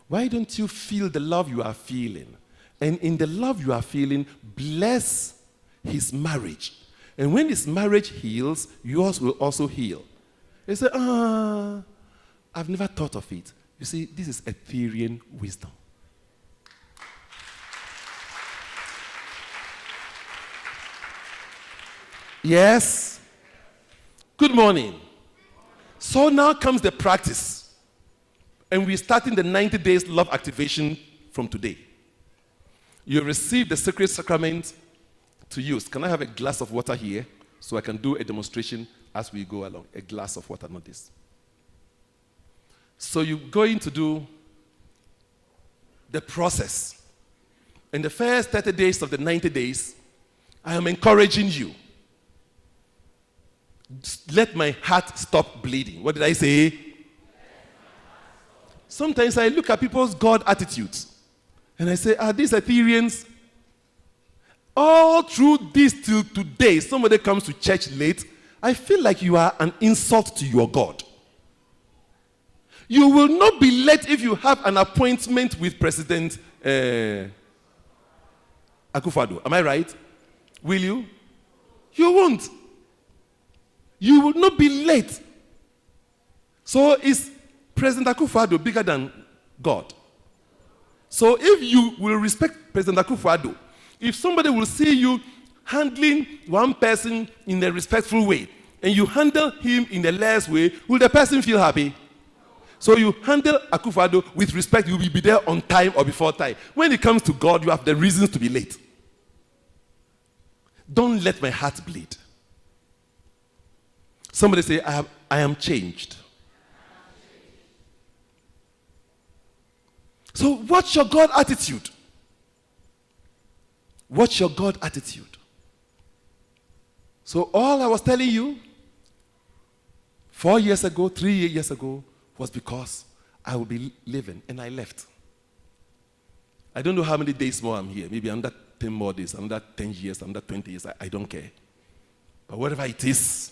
Why don't you feel the love you are feeling? And in the love you are feeling, bless his marriage. And when his marriage heals, yours will also heal. They say, I've never thought of it. You see, this is Ethereum wisdom. Yes. Good morning. So now comes the practice. And we're starting the 90 days love activation from today. You receive the sacred sacrament to use. Can I have a glass of water here so I can do a demonstration as we go along? A glass of water, not this. So you're going to do the process. In the first 30 days of the 90 days, I am encouraging you. Let my heart stop bleeding. What did I say? Sometimes I look at people's God attitudes and I say, are these Ethereans? All through this till today, somebody comes to church late, I feel like you are an insult to your God. You will not be late if you have an appointment with President Akufo-Addo. Am I right? Will you? You won't. You will not be late. So is President Akufo-Addo bigger than God? So if you will respect President Akufo-Addo, if somebody will see you handling one person in a respectful way, and you handle him in a less way, will the person feel happy? So you handle Akufo-Addo with respect, you will be there on time or before time. When it comes to God, you have the reasons to be late. Don't let my heart bleed. Somebody say, I am changed. So what's your God attitude? What's your God attitude? So all I was telling you 4 years ago, 3 years ago, was because I will be living, and I left. I don't know how many days more I'm here. Maybe another 10 more days, another 10 years, another 20 years. I don't care. But whatever it is,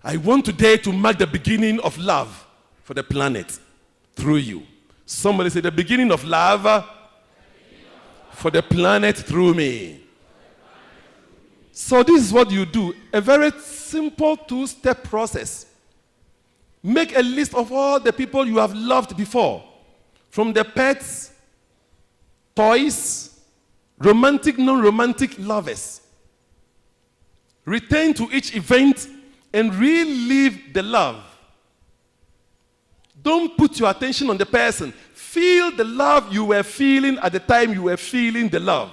I want today to mark the beginning of love for the planet through you. Somebody say, the beginning of love for the planet through me. So this is what you do. A very simple 2-step process. Make a list of all the people you have loved before. From the pets, toys, romantic, non-romantic lovers. Return to each event and relive the love. Don't put your attention on the person. Feel the love you were feeling at the time you were feeling the love.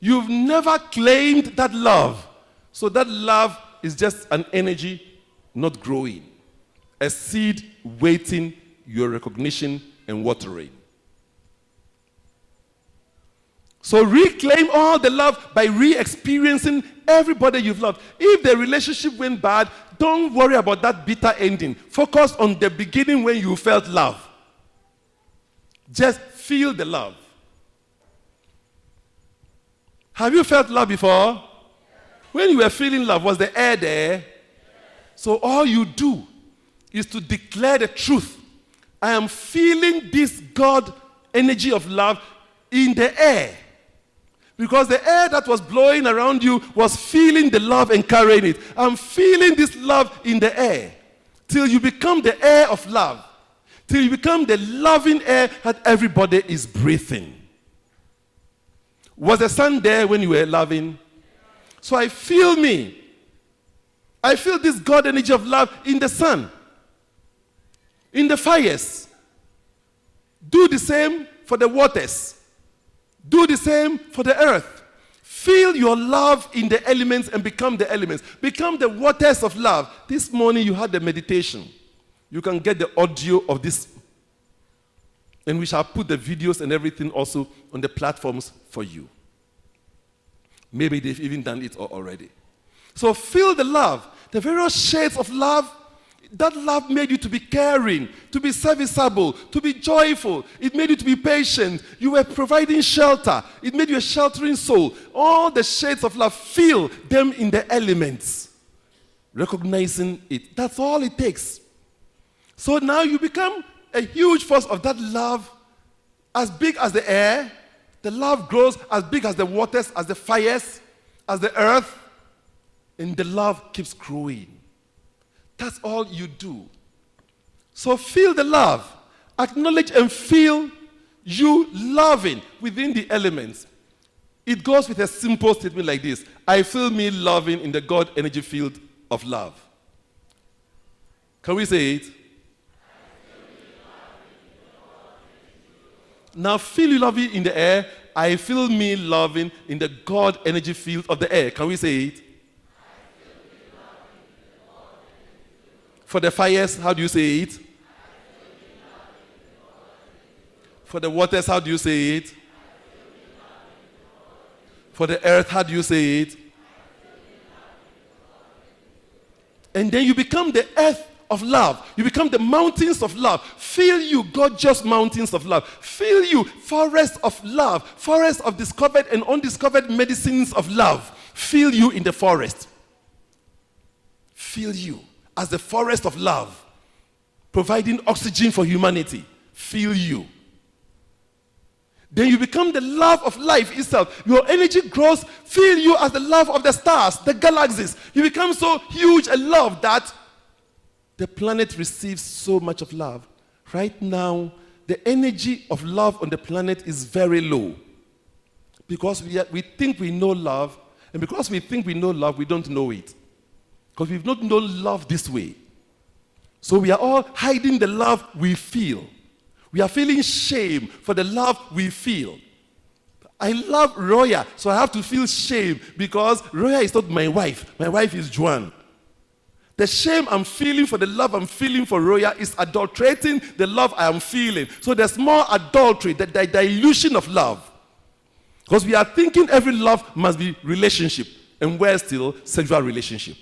You've never claimed that love. So that love is just an energy not growing. A seed waiting your recognition and watering. So reclaim all the love by re-experiencing everybody you've loved. If the relationship went bad, don't worry about that bitter ending. Focus on the beginning when you felt love. Just feel the love. Have you felt love before? When you were feeling love, was the air there? So all you do is to declare the truth. I am feeling this God energy of love in the air. Because the air that was blowing around you was feeling the love and carrying it. I'm feeling this love in the air. Till you become the air of love. Till you become the loving air that everybody is breathing. Was the sun there when you were loving? So I feel me. I feel this God energy of love in the sun. In the fires. Do the same for the waters. Do the same for the earth. Feel your love in the elements and become the elements. Become the waters of love. This morning you had the meditation. You can get the audio of this. And we shall put the videos and everything also on the platforms for you. Maybe they've even done it already. So feel the love, the various shades of love. That love made you to be caring, to be serviceable, to be joyful. It made you to be patient. You were providing shelter. It made you a sheltering soul. All the shades of love, feel them in the elements. Recognizing it. That's all it takes. So now you become a huge force of that love, as big as the air. The love grows as big as the waters, as the fires, as the earth. And the love keeps growing. That's all you do. So feel the love. Acknowledge and feel you loving within the elements. It goes with a simple statement like this. I feel me loving in the God energy field of love. Can we say it? Now feel you loving in the air. I feel me loving in the God energy field of the air. Can we say it? For the fires, how do you say it? For the waters, how do you say it? For the earth, how do you say it? And then you become the earth of love. You become the mountains of love. Feel you, gorgeous mountains of love. Feel you, forests of love. Forests of discovered and undiscovered medicines of love. Feel you in the forest. Feel you as the forest of love, providing oxygen for humanity. Feel you. Then you become the love of life itself. Your energy grows. Feel you as the love of the stars, the galaxies. You become so huge a love that the planet receives so much of love. Right now, the energy of love on the planet is very low. Because we think we know love, and because we think we know love, we don't know it. Because we've not known love this way. So we are all hiding the love we feel. We are feeling shame for the love we feel. I love Roya, so I have to feel shame because Roya is not my wife. My wife is Joan. The shame I'm feeling for the love I'm feeling for Roya is adulterating the love I am feeling. So there's more adultery, the dilution of love. Because we are thinking every love must be relationship, and we're still sexual relationship.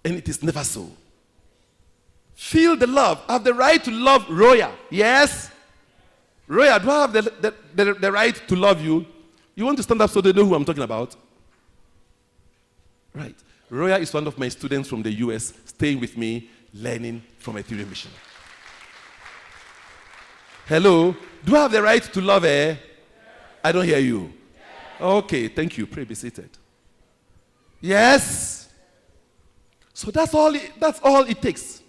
And it is never so. Feel the love. I have the right to love Roya. Yes? Roya, do I have the right to love you? You want to stand up so they know who I'm talking about? Right. Roya is one of my students from the US, staying with me, learning from a theory mission. Hello? Do I have the right to love her? I don't hear you. Okay, thank you. Pray, be seated. Yes? So that's all it takes.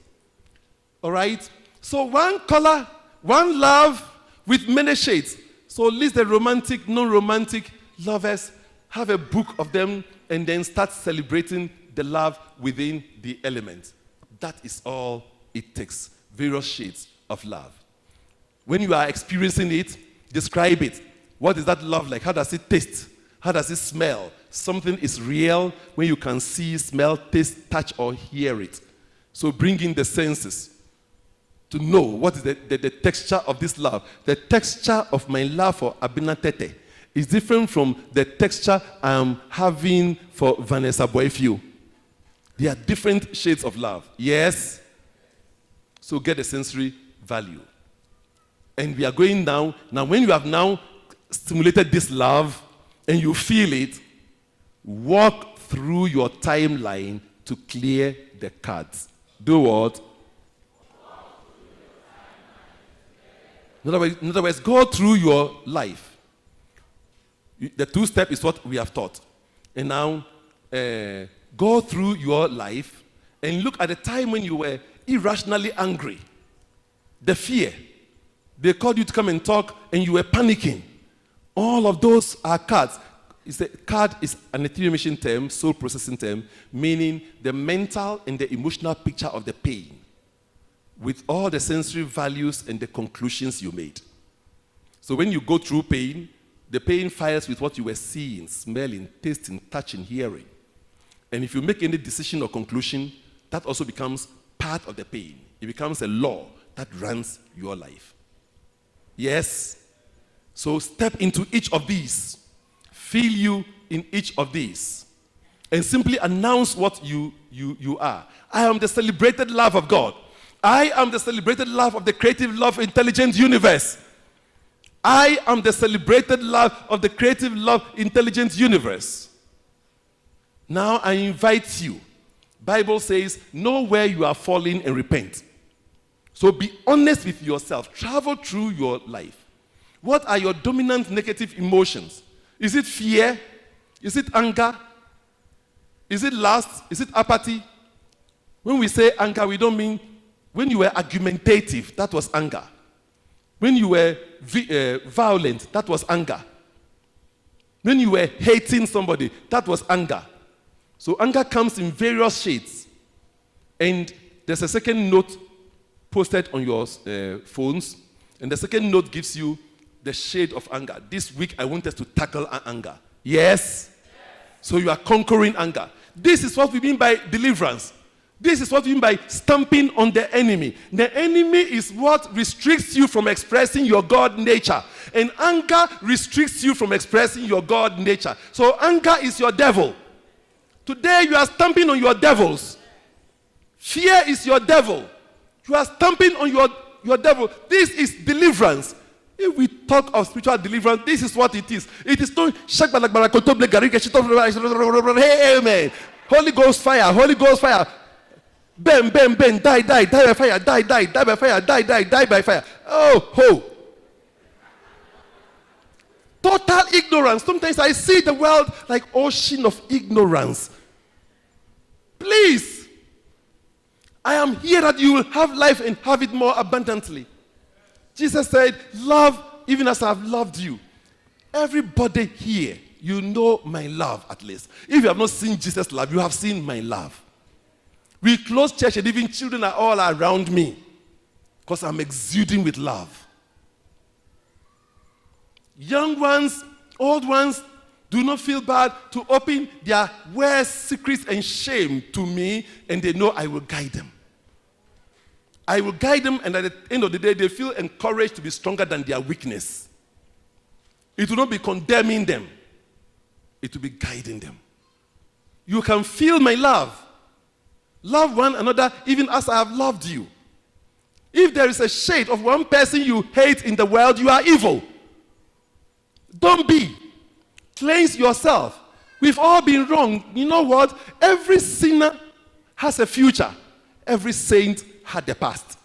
All right? So one color, one love with many shades. So list the romantic, non-romantic lovers, have a book of them, and then start celebrating the love within the element. That is all it takes. Various shades of love. When you are experiencing it, describe it. What is that love like? How does it taste? How does it smell? Something is real when you can see, smell, taste, touch, or hear it. So bring in the senses to know what is the texture of this love. The texture of my love for Abina Tetteh is different from the texture I'm having for Vanessa Boyfew. They are different shades of love. Yes? So get the sensory value. And we are going now. Now, when you have now stimulated this love and you feel it, walk through your timeline to clear the cards. Do what? In other words, go through your life. The two-step is what we have taught. And now, go through your life and look at the time when you were irrationally angry. The fear. They called you to come and talk and you were panicking. All of those are cards. Card is an ethereal mission term, soul processing term, meaning the mental and the emotional picture of the pain with all the sensory values and the conclusions you made. So when you go through pain, the pain fires with what you were seeing, smelling, tasting, touching, hearing. And if you make any decision or conclusion, that also becomes part of the pain. It becomes a law that runs your life. Yes? So step into each of these. fill you in each of these and simply announce what you are. I am the celebrated love of God. I am the celebrated love of the creative, love, intelligent universe. I am the celebrated love of the creative, love, intelligent universe. Now I invite you. Bible says, know where you are falling and repent. So be honest with yourself. Travel through your life. What are your dominant negative emotions? Is it fear? Is it anger? Is it lust? Is it apathy? When we say anger, we don't mean when you were argumentative, that was anger. When you were violent, that was anger. When you were hating somebody, that was anger. So anger comes in various shades. And there's a second note posted on your phones. And the second note gives you the shade of anger. This week, I want us to tackle anger. Yes? So you are conquering anger. This is what we mean by deliverance. This is what we mean by stamping on the enemy. The enemy is what restricts you from expressing your God nature. And anger restricts you from expressing your God nature. So anger is your devil. Today you are stamping on your devils. Fear is your devil. You are stamping on your devil. This is deliverance. If we talk of spiritual deliverance, this is what it is. It is not amen. Holy Ghost fire, Holy Ghost fire. Bam, bam, bam, die by fire, die by fire, die by fire. Oh, ho. Total ignorance. Sometimes I see the world like ocean of ignorance. Please, I am here that you will have life and have it more abundantly. Jesus said, love even as I have loved you. Everybody here, you know my love at least. If you have not seen Jesus' love, you have seen my love. We close church and even children are all around me because I'm exuding with love. Young ones, old ones, do not feel bad to open their worst secrets and shame to me, and they know I will guide them. I will guide them, and at the end of the day, they feel encouraged to be stronger than their weakness. It will not be condemning them. It will be guiding them. You can feel my love. Love one another even as I have loved you. If there is a shade of one person you hate in the world, you are evil. Don't be. Cleanse yourself. We've all been wrong. You know what? Every sinner has a future. Every saint had a past.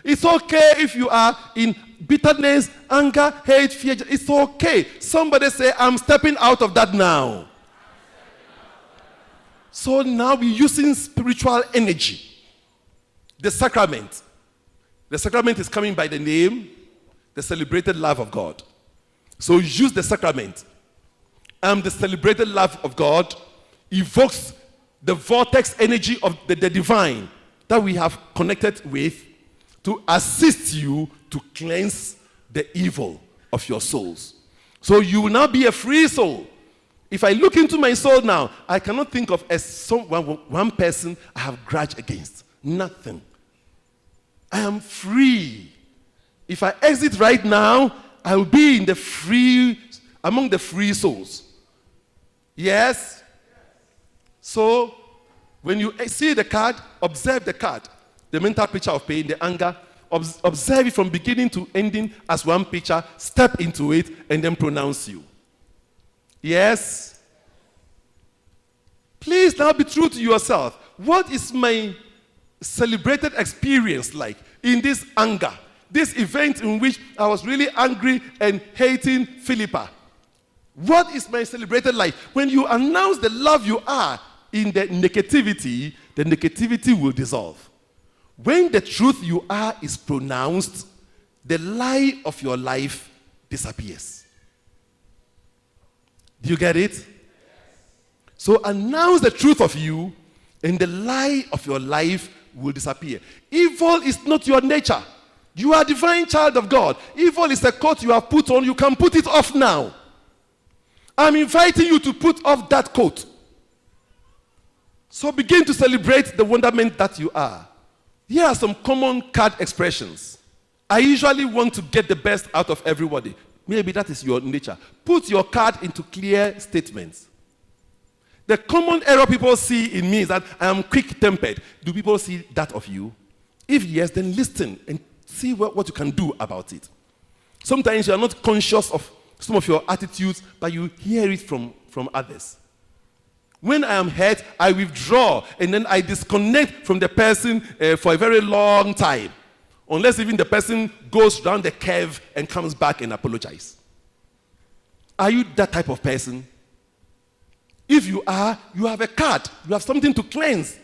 It's okay if you are in bitterness, anger, hate, fear. It's okay. Somebody say, I'm stepping out of that now. So now we're using spiritual energy. The sacrament. The sacrament is coming by the name, the celebrated love of God. So use the sacrament. The celebrated love of God evokes the vortex energy of the divine that we have connected with to assist you to cleanse the evil of your souls. So you will now be a free soul. If I look into my soul now, I cannot think of one person I have grudge against. Nothing. I am free. If I exit right now, I will be in among the free souls. Yes? So, when you see the card, observe the card. The mental picture of pain, the anger, observe it from beginning to ending as one picture, step into it, and then pronounce you. Yes? Please now be true to yourself. What is my celebrated experience like in this anger? This event in which I was really angry and hating Philippa. What is my celebrated life? When you announce the love you are in the negativity will dissolve. When the truth you are is pronounced, the lie of your life disappears. Do you get it? So announce the truth of you, and the lie of your life will disappear. Evil is not your nature. You are a divine child of God. Evil is a coat you have put on. You can put it off now. I'm inviting you to put off that coat. So begin to celebrate the wonderment that you are. Here are some common card expressions. I usually want to get the best out of everybody. Maybe that is your nature. Put your card into clear statements. The common error people see in me is that I am quick-tempered. Do people see that of you? If yes, then listen and see what you can do about it. Sometimes you are not conscious of some of your attitudes, but you hear it from others. When I am hurt, I withdraw, and then I disconnect from the person for a very long time, unless even the person goes round the curve and comes back and apologizes. Are you that type of person? If you are, you have a card. You have something to cleanse.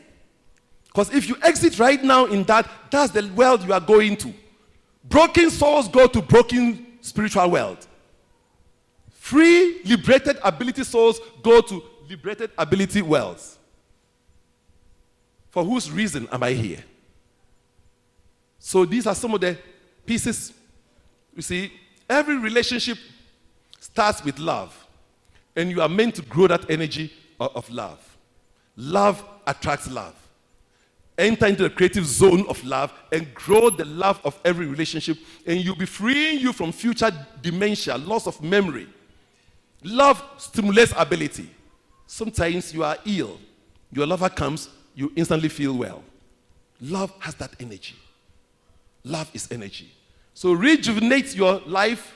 Because if you exit right now in that, that's the world you are going to. Broken souls go to broken spiritual world. Free, liberated ability souls go to liberated ability worlds. For whose reason am I here? So these are some of the pieces. You see, every relationship starts with love. And you are meant to grow that energy of love. Love attracts love. Enter into the creative zone of love and grow the love of every relationship, and you'll be freeing you from future dementia, loss of memory. Love stimulates ability. Sometimes you are ill. Your lover comes, you instantly feel well. Love has that energy. Love is energy. So rejuvenate your life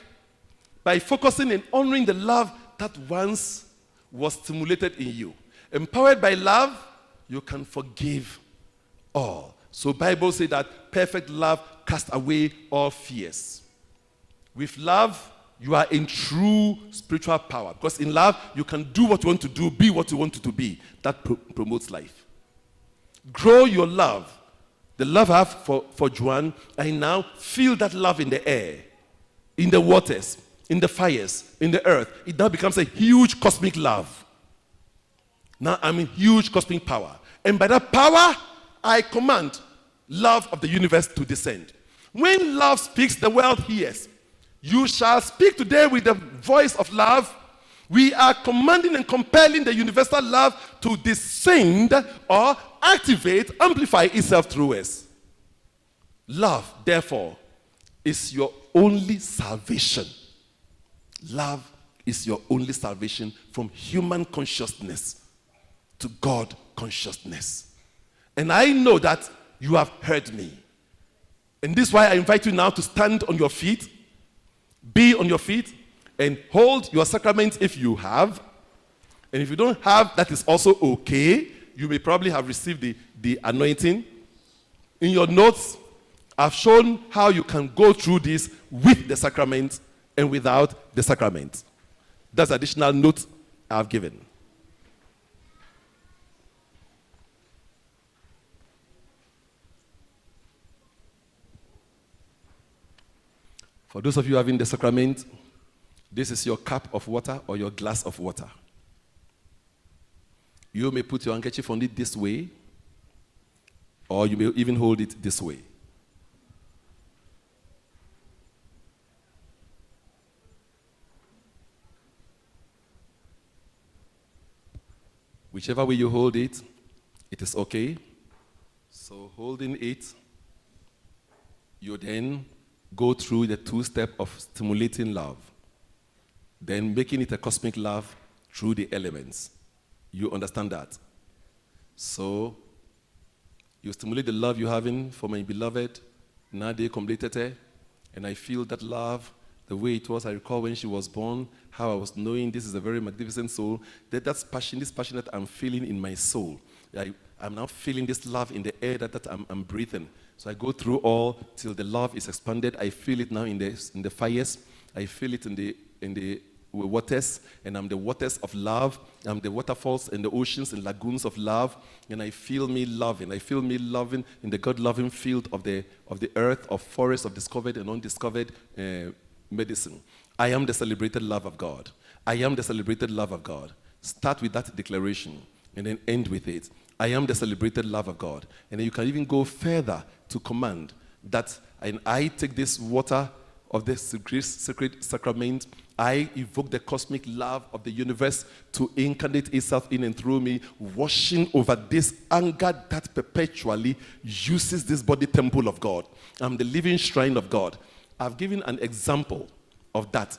by focusing and honoring the love that once was stimulated in you. Empowered by love, you can forgive all. So Bible says that perfect love casts away all fears. With love, you are in true spiritual power. Because in love, you can do what you want to do, be what you want to be. That promotes life. Grow your love. The love I have for Joanne, I now feel that love in the air, in the waters, in the fires, in the earth. It now becomes a huge cosmic love. Now I'm in huge cosmic power. And by that power, I command love of the universe to descend. When love speaks, the world hears. You shall speak today with the voice of love. We are commanding and compelling the universal love to descend or activate, amplify itself through us. Love, therefore, is your only salvation. Love is your only salvation from human consciousness to God consciousness. And I know that you have heard me. And this is why I invite you now to stand on your feet, be on your feet, and hold your sacrament if you have. And if you don't have, that is also okay. You may probably have received the anointing. In your notes, I've shown how you can go through this with the sacrament and without the sacrament. That's additional note I've given. For those of you having the sacrament, this is your cup of water or your glass of water. You may put your handkerchief on it this way, or you may even hold it this way. Whichever way you hold it, it is okay. So holding it, you then go through the two-step of stimulating love, then making it a cosmic love through the elements. You understand that? So you stimulate the love you're having for my beloved, Nade Tetteh, and I feel that love the way it was. I recall when she was born, how I was knowing this is a very magnificent soul. That's passion, this passion that I'm feeling in my soul. I'm now feeling this love in the air that I'm breathing. So I go through all till the love is expanded. I feel it now in the fires. I feel it in the waters, and I'm the waters of love. I'm the waterfalls and the oceans and lagoons of love, and I feel me loving. I feel me loving in the God-loving field of the earth, of forests, of discovered and undiscovered medicine. I am the celebrated love of God. I am the celebrated love of God. Start with that declaration and then end with it. I am the celebrated love of God. And then you can even go further to command that, and I take this water of the sacred sacrament, I evoke the cosmic love of the universe to incarnate itself in and through me, washing over this anger that perpetually uses this body temple of God. I'm the living shrine of God. I've given an example of that.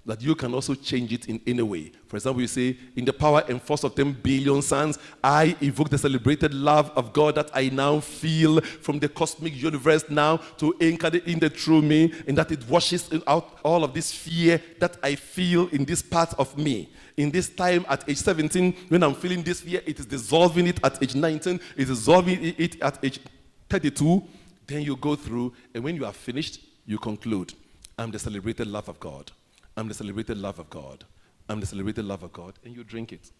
that you can also change it in any way. For example, you say, in the power and force of 10 billion suns, I evoke the celebrated love of God that I now feel from the cosmic universe now to incarnate in the true me, and that it washes out all of this fear that I feel in this part of me. In this time at age 17, when I'm feeling this fear, it is dissolving it at age 19, it is dissolving it at age 32. Then you go through, and when you are finished, you conclude, I'm the celebrated love of God. I'm the celebrated love of God. I'm the celebrated love of God. And you drink it.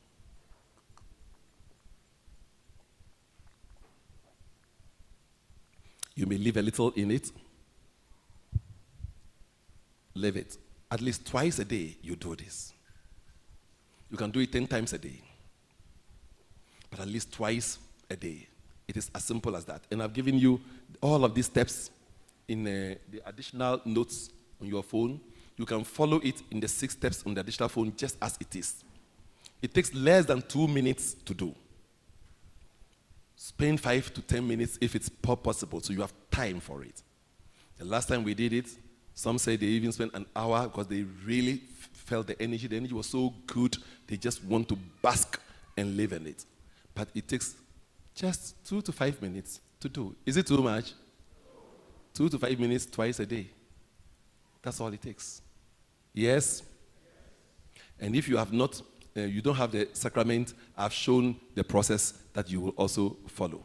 You may live a little in it. Live it. At least twice a day, you do this. You can do it 10 times a day. But at least twice a day. It is as simple as that. And I've given you all of these steps in the additional notes on your phone. You can follow it in the 6 steps on the additional phone just as it is. It takes less than 2 minutes to do. Spend 5 to 10 minutes if it's possible, so you have time for it. The last time we did it, some say they even spent an hour because they really felt the energy. The energy was so good, they just want to bask and live in it. But it takes just 2 to 5 minutes to do. Is it too much? 2 to 5 minutes twice a day. That's all it takes. Yes? And if you have not, you don't have the sacrament, I've shown the process that you will also follow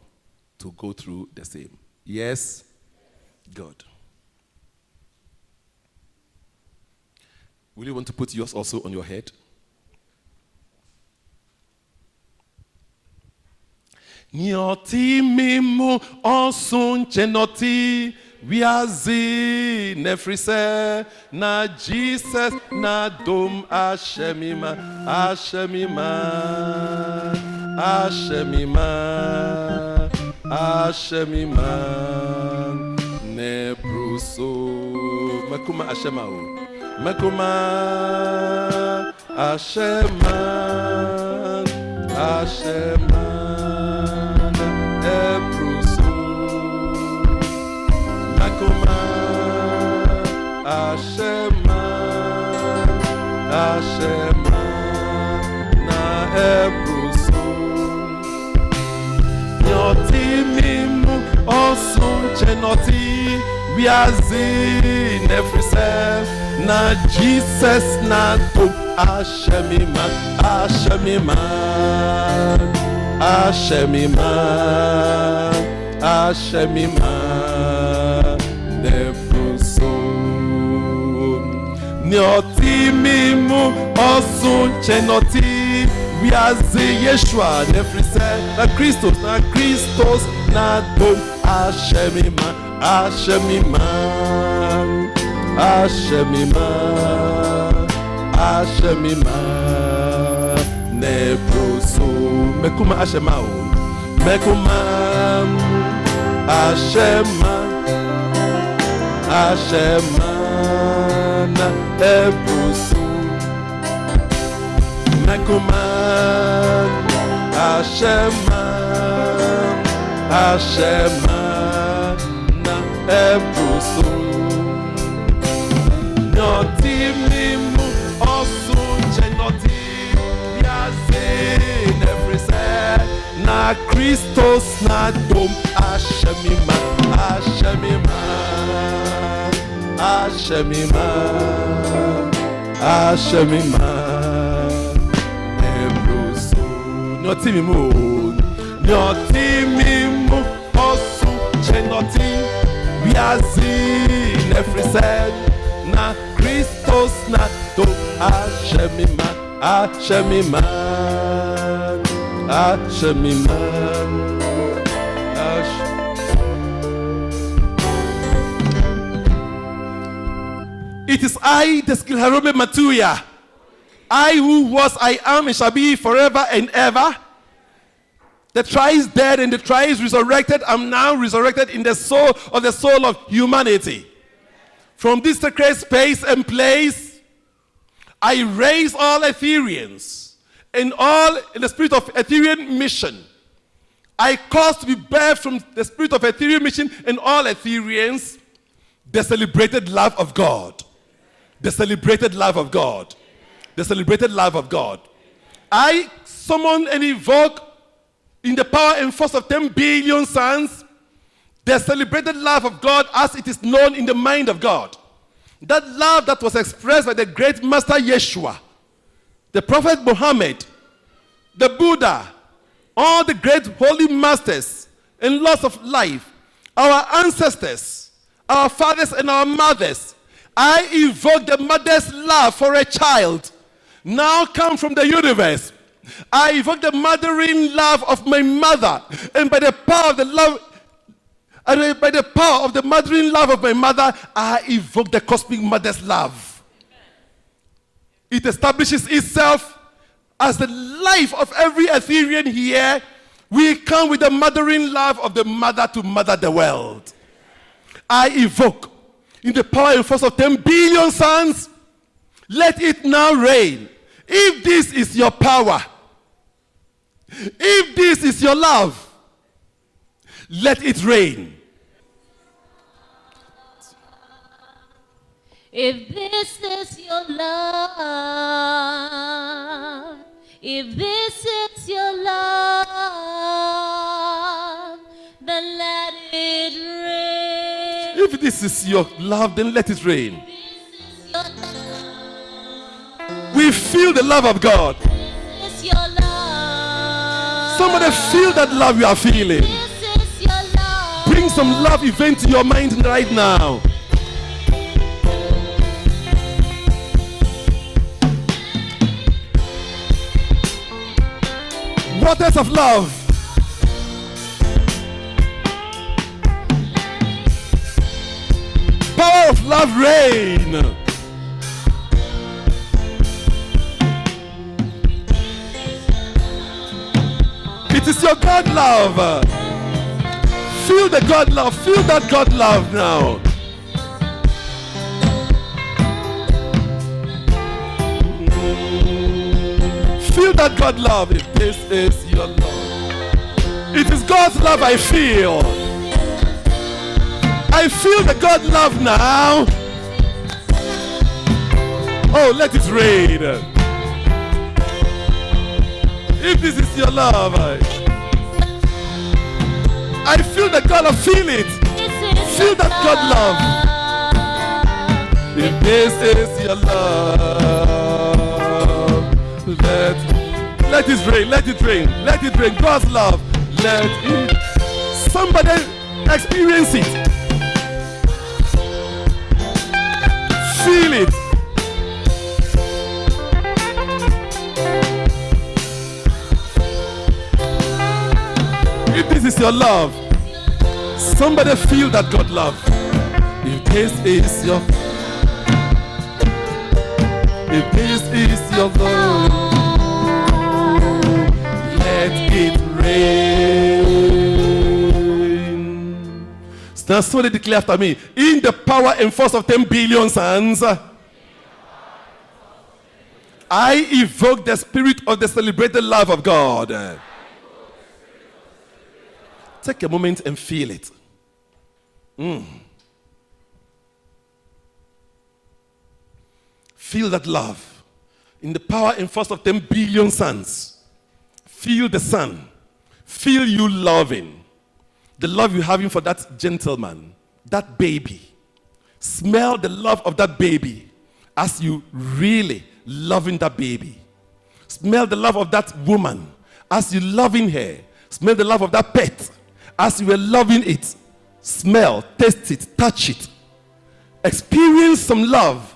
to go through the same. Yes? Good. Will you want to put yours also on your head? Nyoti mimo osun chenoti wiazi nefrise na Jesus na dom ashemima ashemima ashemima ashemima nebruso makuma ashemao makuma ashema ashema Ashema, Ashema, na ebruso. Nyoti mimu osun chenoti wiazi nefrise na Jesus na to ashemima, ashemima, ashemima, ashemima, nebruso. Nyoti mimu osun chenoti wiazi Yeshua nefrise na Christos na dom ashemima ashemima ashemima ashemima nebruso mekuma ashemao mekuma ashema ashema na ebruso mekuma ashema ashema na ebruso nyoti mimu osun chenoti yaze nefrise na Christos na dom ashemima ashemima ashemima ashemima nebruso nyoti mimu osu chenoti wiazi nefrise na Christos na dom ashemima ashemima ashemima It is I, the Skilharome Matuya, I who was, I am, and shall be forever and ever. The thrice dead and the thrice resurrected. I'm now resurrected in the soul of humanity. From this sacred space and place, I raise all Ethereans and all in the spirit of Etherean mission. I cause to be birthed from the spirit of Etherean mission and all Ethereans the celebrated love of God. The celebrated love of God. The celebrated love of God. I summon and evoke in the power and force of 10 billion suns the celebrated love of God as it is known in the mind of God. That love that was expressed by the great master Yeshua, the prophet Muhammad, the Buddha, all the great holy masters and laws of life, our ancestors, our fathers and our mothers. I evoke the mother's love for a child now come from the universe. I evoke the mothering love of my mother, and by the power of the love, and by the power of the mothering love of my mother, I evoke the cosmic mother's love. It establishes itself as the life of every Etherean here. We come with the mothering love of the mother to mother the world. I evoke in the power and force of 10 billion suns, let it now rain. If this is your power, if this is your love, let it rain. If this is your love, if this is your love, then let it rain. If this is your love, then let it rain. We feel the love of God. This is your love. Somebody feel that love you are feeling. This is your love. Bring some love event to your mind right now. Waters of love. Power of love rain. It is your God love. Feel the God love. Feel that God love now. Feel that God love. If this is your love, it is God's love I feel. I feel the God love now. Oh, let it rain. If this is your love, I feel the God love. Feel it. Feel that God love. If this is your love, let it rain. Let it rain. Let it rain. God's love. Let it. Somebody experience it. Feel it. If this is your love, somebody feel that God love. If this is your, if this is your love, let it rain. Now somebody declare after me. In the power and force of 10 billion suns, I evoke the spirit of the celebrated love of God. Take a moment and feel it. Feel that love. In the power and force of 10 billion suns. Feel the sun. Feel you loving. The love you're having for that gentleman, that baby. Smell the love of that baby as you really loving that baby. Smell the love of that woman as you loving her. Smell the love of that pet as you were loving it. Smell, taste it, touch it. Experience some love.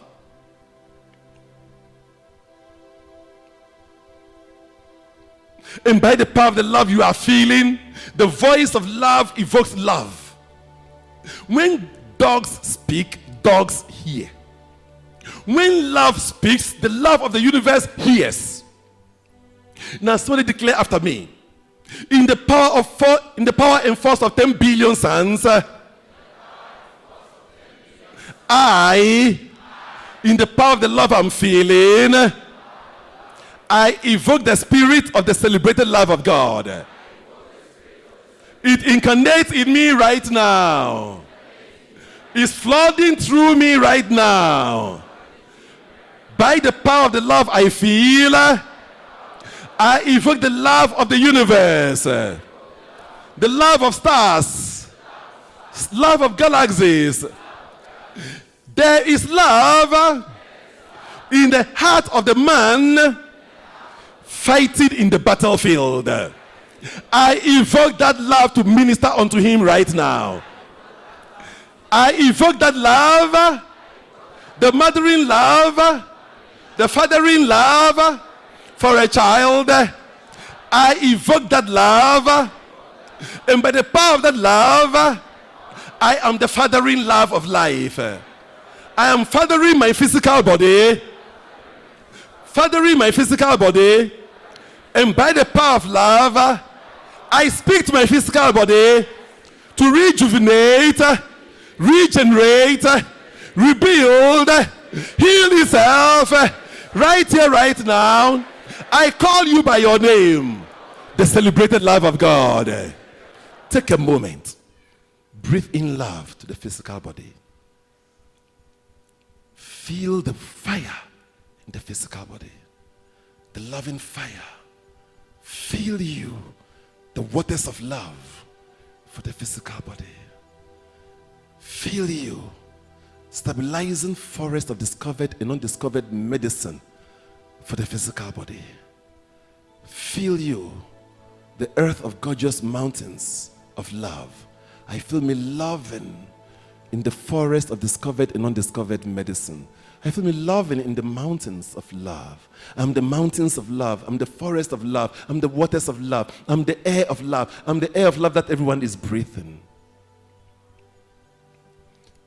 And by the power of the love you are feeling, the voice of love evokes love. When dogs speak, dogs hear. When love speaks, the love of the universe hears. Now somebody declare after me. In the power and force of 10 billion suns, I, in the power of the love I'm feeling, I evoke the spirit of the celebrated love of God. It incarnates in me right now. It's flooding through me right now. by the power of the love I feel, I evoke the love of the universe, the love of stars, love of galaxies. There is love in the heart of the man fighting in the battlefield. I evoke that love to minister unto him right now. I evoke that love, the mothering love, the fathering love for a child. I evoke that love, and by the power of that love, I am the fathering love of life. I am fathering my physical body, and by the power of love, I speak to my physical body to rejuvenate, regenerate, rebuild, heal itself right here, right now. I call you by your name, the celebrated love of God. Take a moment. Breathe in love to the physical body. Feel the fire in the physical body, the loving fire. Feel you, the waters of love for the physical body. Feel you, stabilizing forest of discovered and undiscovered medicine for the physical body. Feel you, the earth of gorgeous mountains of love. I feel me loving in the forest of discovered and undiscovered medicine. I feel me loving in the mountains of love. I'm the mountains of love. I'm the forest of love. I'm the waters of love. I'm the air of love. I'm the air of love that everyone is breathing.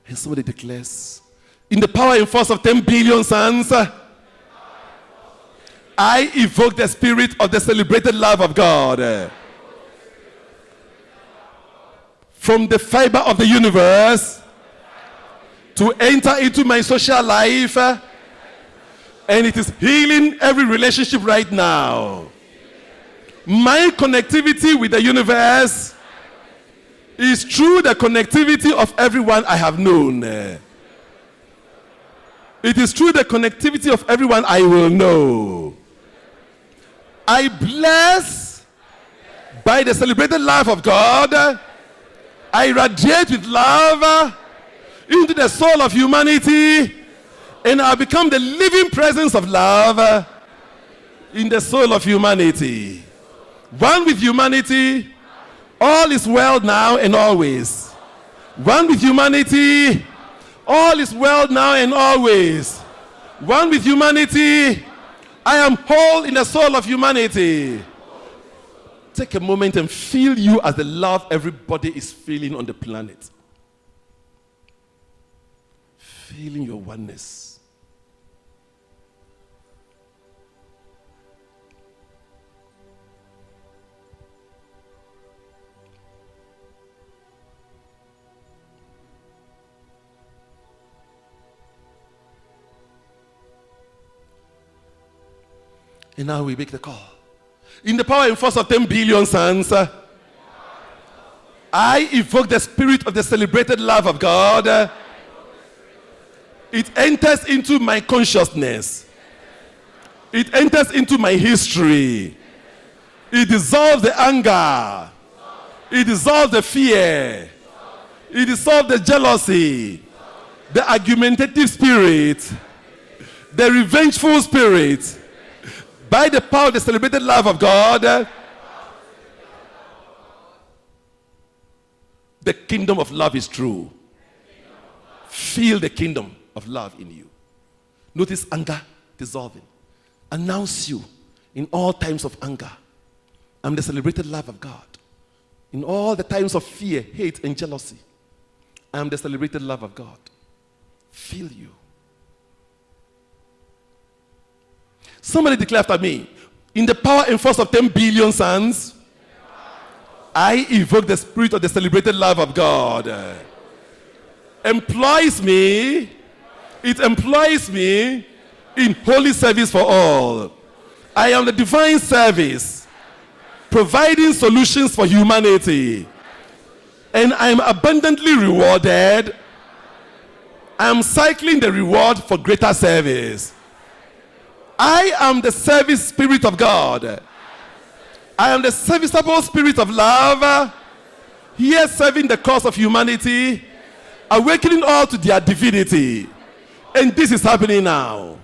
And somebody declares, in the power and force of 10 billion suns, I evoke the spirit of the celebrated love of God. From the fiber of the universe to enter into my social life, and it is healing every relationship right now. My connectivity with the universe is through the connectivity of everyone I have known. It is through the connectivity of everyone I will know. I bless by the celebrated love of God. I radiate with love into the soul of humanity, and I become the living presence of love in the soul of humanity. One with humanity, all is well now and always. One with humanity, all is well now and always. One with humanity, I am whole in the soul of humanity. Take a moment and feel you as the love everybody is feeling on the planet. Feeling your oneness. And now we make the call. In the power and force of 10 billion suns, I evoke the spirit of the celebrated love of God. It enters into my consciousness. It enters into my history. It dissolves the anger. It dissolves the fear. It dissolves the jealousy, the argumentative spirit, the revengeful spirit. By the power of the celebrated love of God, the kingdom of love is true. Feel the kingdom of love in you. Notice anger dissolving. Announce you in all times of anger. I'm the celebrated love of God. In all the times of fear, hate, and jealousy, I'm the celebrated love of God. Feel you. Somebody declare after me. In the power and force of 10 billion suns, I evoke the spirit of the celebrated love of God. Employs me. It employs me in holy service for all. I am the divine service, providing solutions for humanity. And I am abundantly rewarded. I am cycling the reward for greater service. I am the service spirit of God. I am the serviceable spirit of love, here serving the cause of humanity, awakening all to their divinity. And this is happening now.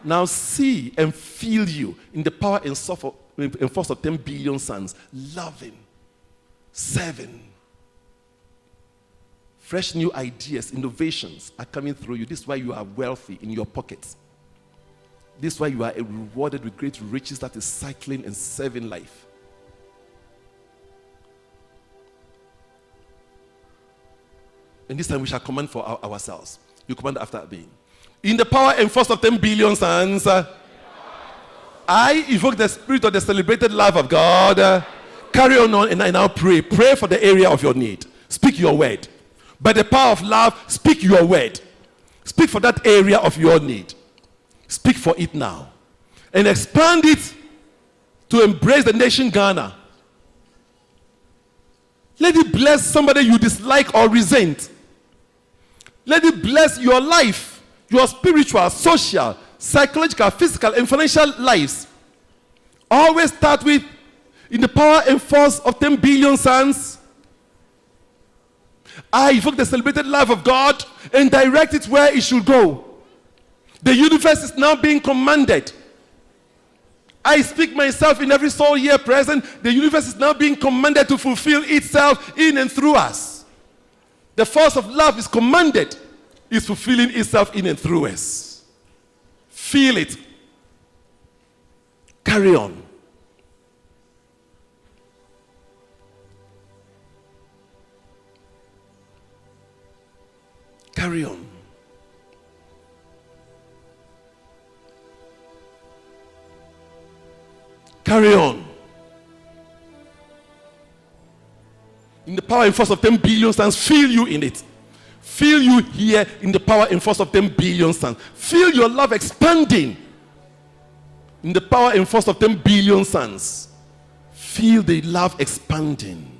Now see and feel you in the power and force of 10 billion suns, loving, serving. Fresh new ideas, innovations are coming through you. This is why you are wealthy in your pockets. This is why you are rewarded with great riches that is cycling and serving life. And this time we shall command for ourselves. You command after me. In the power and force of 10 billion suns, I evoke the spirit of the celebrated love of God. Carry on and I now pray. Pray for the area of your need. Speak your word. By the power of love, speak your word. Speak for that area of your need. Speak for it now. And expand it to embrace the nation Ghana. Let it bless somebody you dislike or resent. Let it bless your life, your spiritual, social, psychological, physical, and financial lives. Always start with, in the power and force of 10 billion suns, I evoke the celebrated love of God and direct it where it should go. The universe is now being commanded. I speak myself in every soul here present. The universe is now being commanded to fulfill itself in and through us. The force of love is commanded, is fulfilling itself in and through us. Feel it. Carry on. Carry on. Carry on. In the power and force of 10 billion suns, feel you in it. Feel you here in the power and force of 10 billion suns. Feel your love expanding in the power and force of 10 billion suns. Feel the love expanding.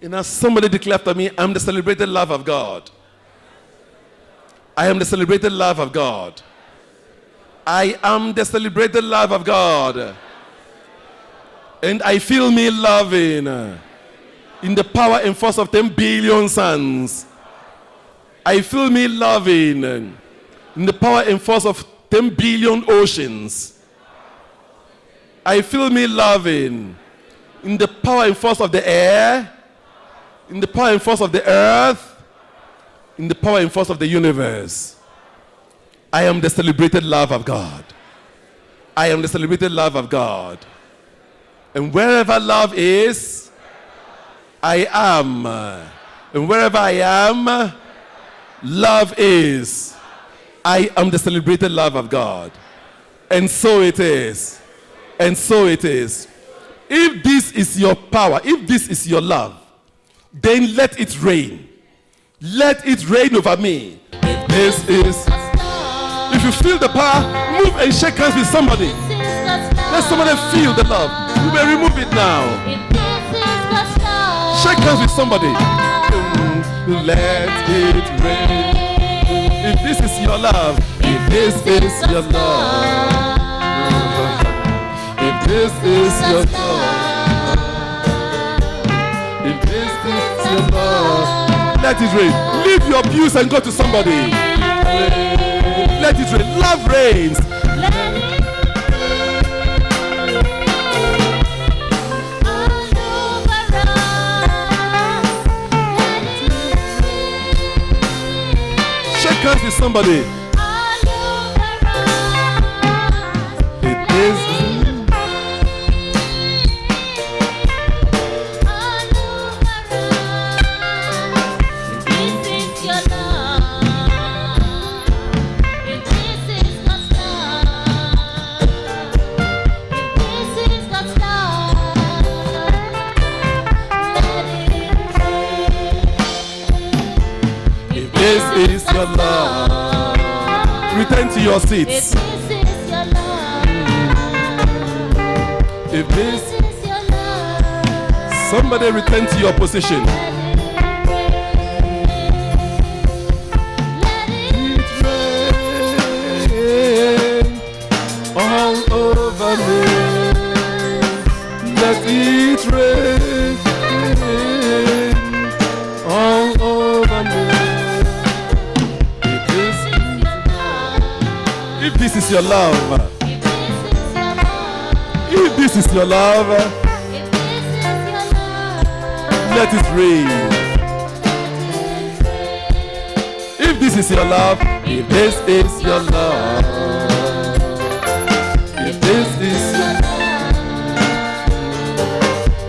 And as somebody declared to me, I'm the celebrated love of God. I am the celebrated love of God. I am the celebrated love of God. And I feel me loving in the power and force of 10 billion suns. I feel me loving in the power and force of 10 billion oceans. I feel me loving in the power and force of the air, in the power and force of the earth, in the power and force of the universe. I am the celebrated love of God. I am the celebrated love of God. And wherever love is, I am. And wherever I am, love is. I am the celebrated love of God. And so it is. And so it is. If this is your power, if this is your love, then let it rain. Let it rain over me. This is. If you feel the power, move and shake hands with somebody. Let somebody feel the love. You may remove it now. Shake hands with somebody. Let it rain. If this is your love, if this is your love, if this is your love. If this is your love, let it rain. Leave your abuse and go to somebody. Let it rain. Love reigns. Shake hands with somebody. It is. this is your love. Return to your seats. If this is your love, somebody return to your position. All over me, let it rain all over me. If this is your love, if this is your love, let it rain. If this is your love, if this is your love, if this is your love,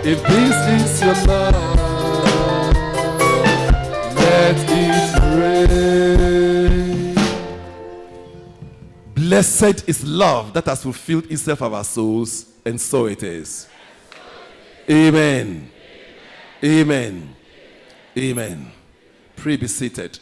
if this is your love, let it rain. Blessed is love that has fulfilled itself of our souls, and so it is. Amen. Amen. Amen. Pray, be seated.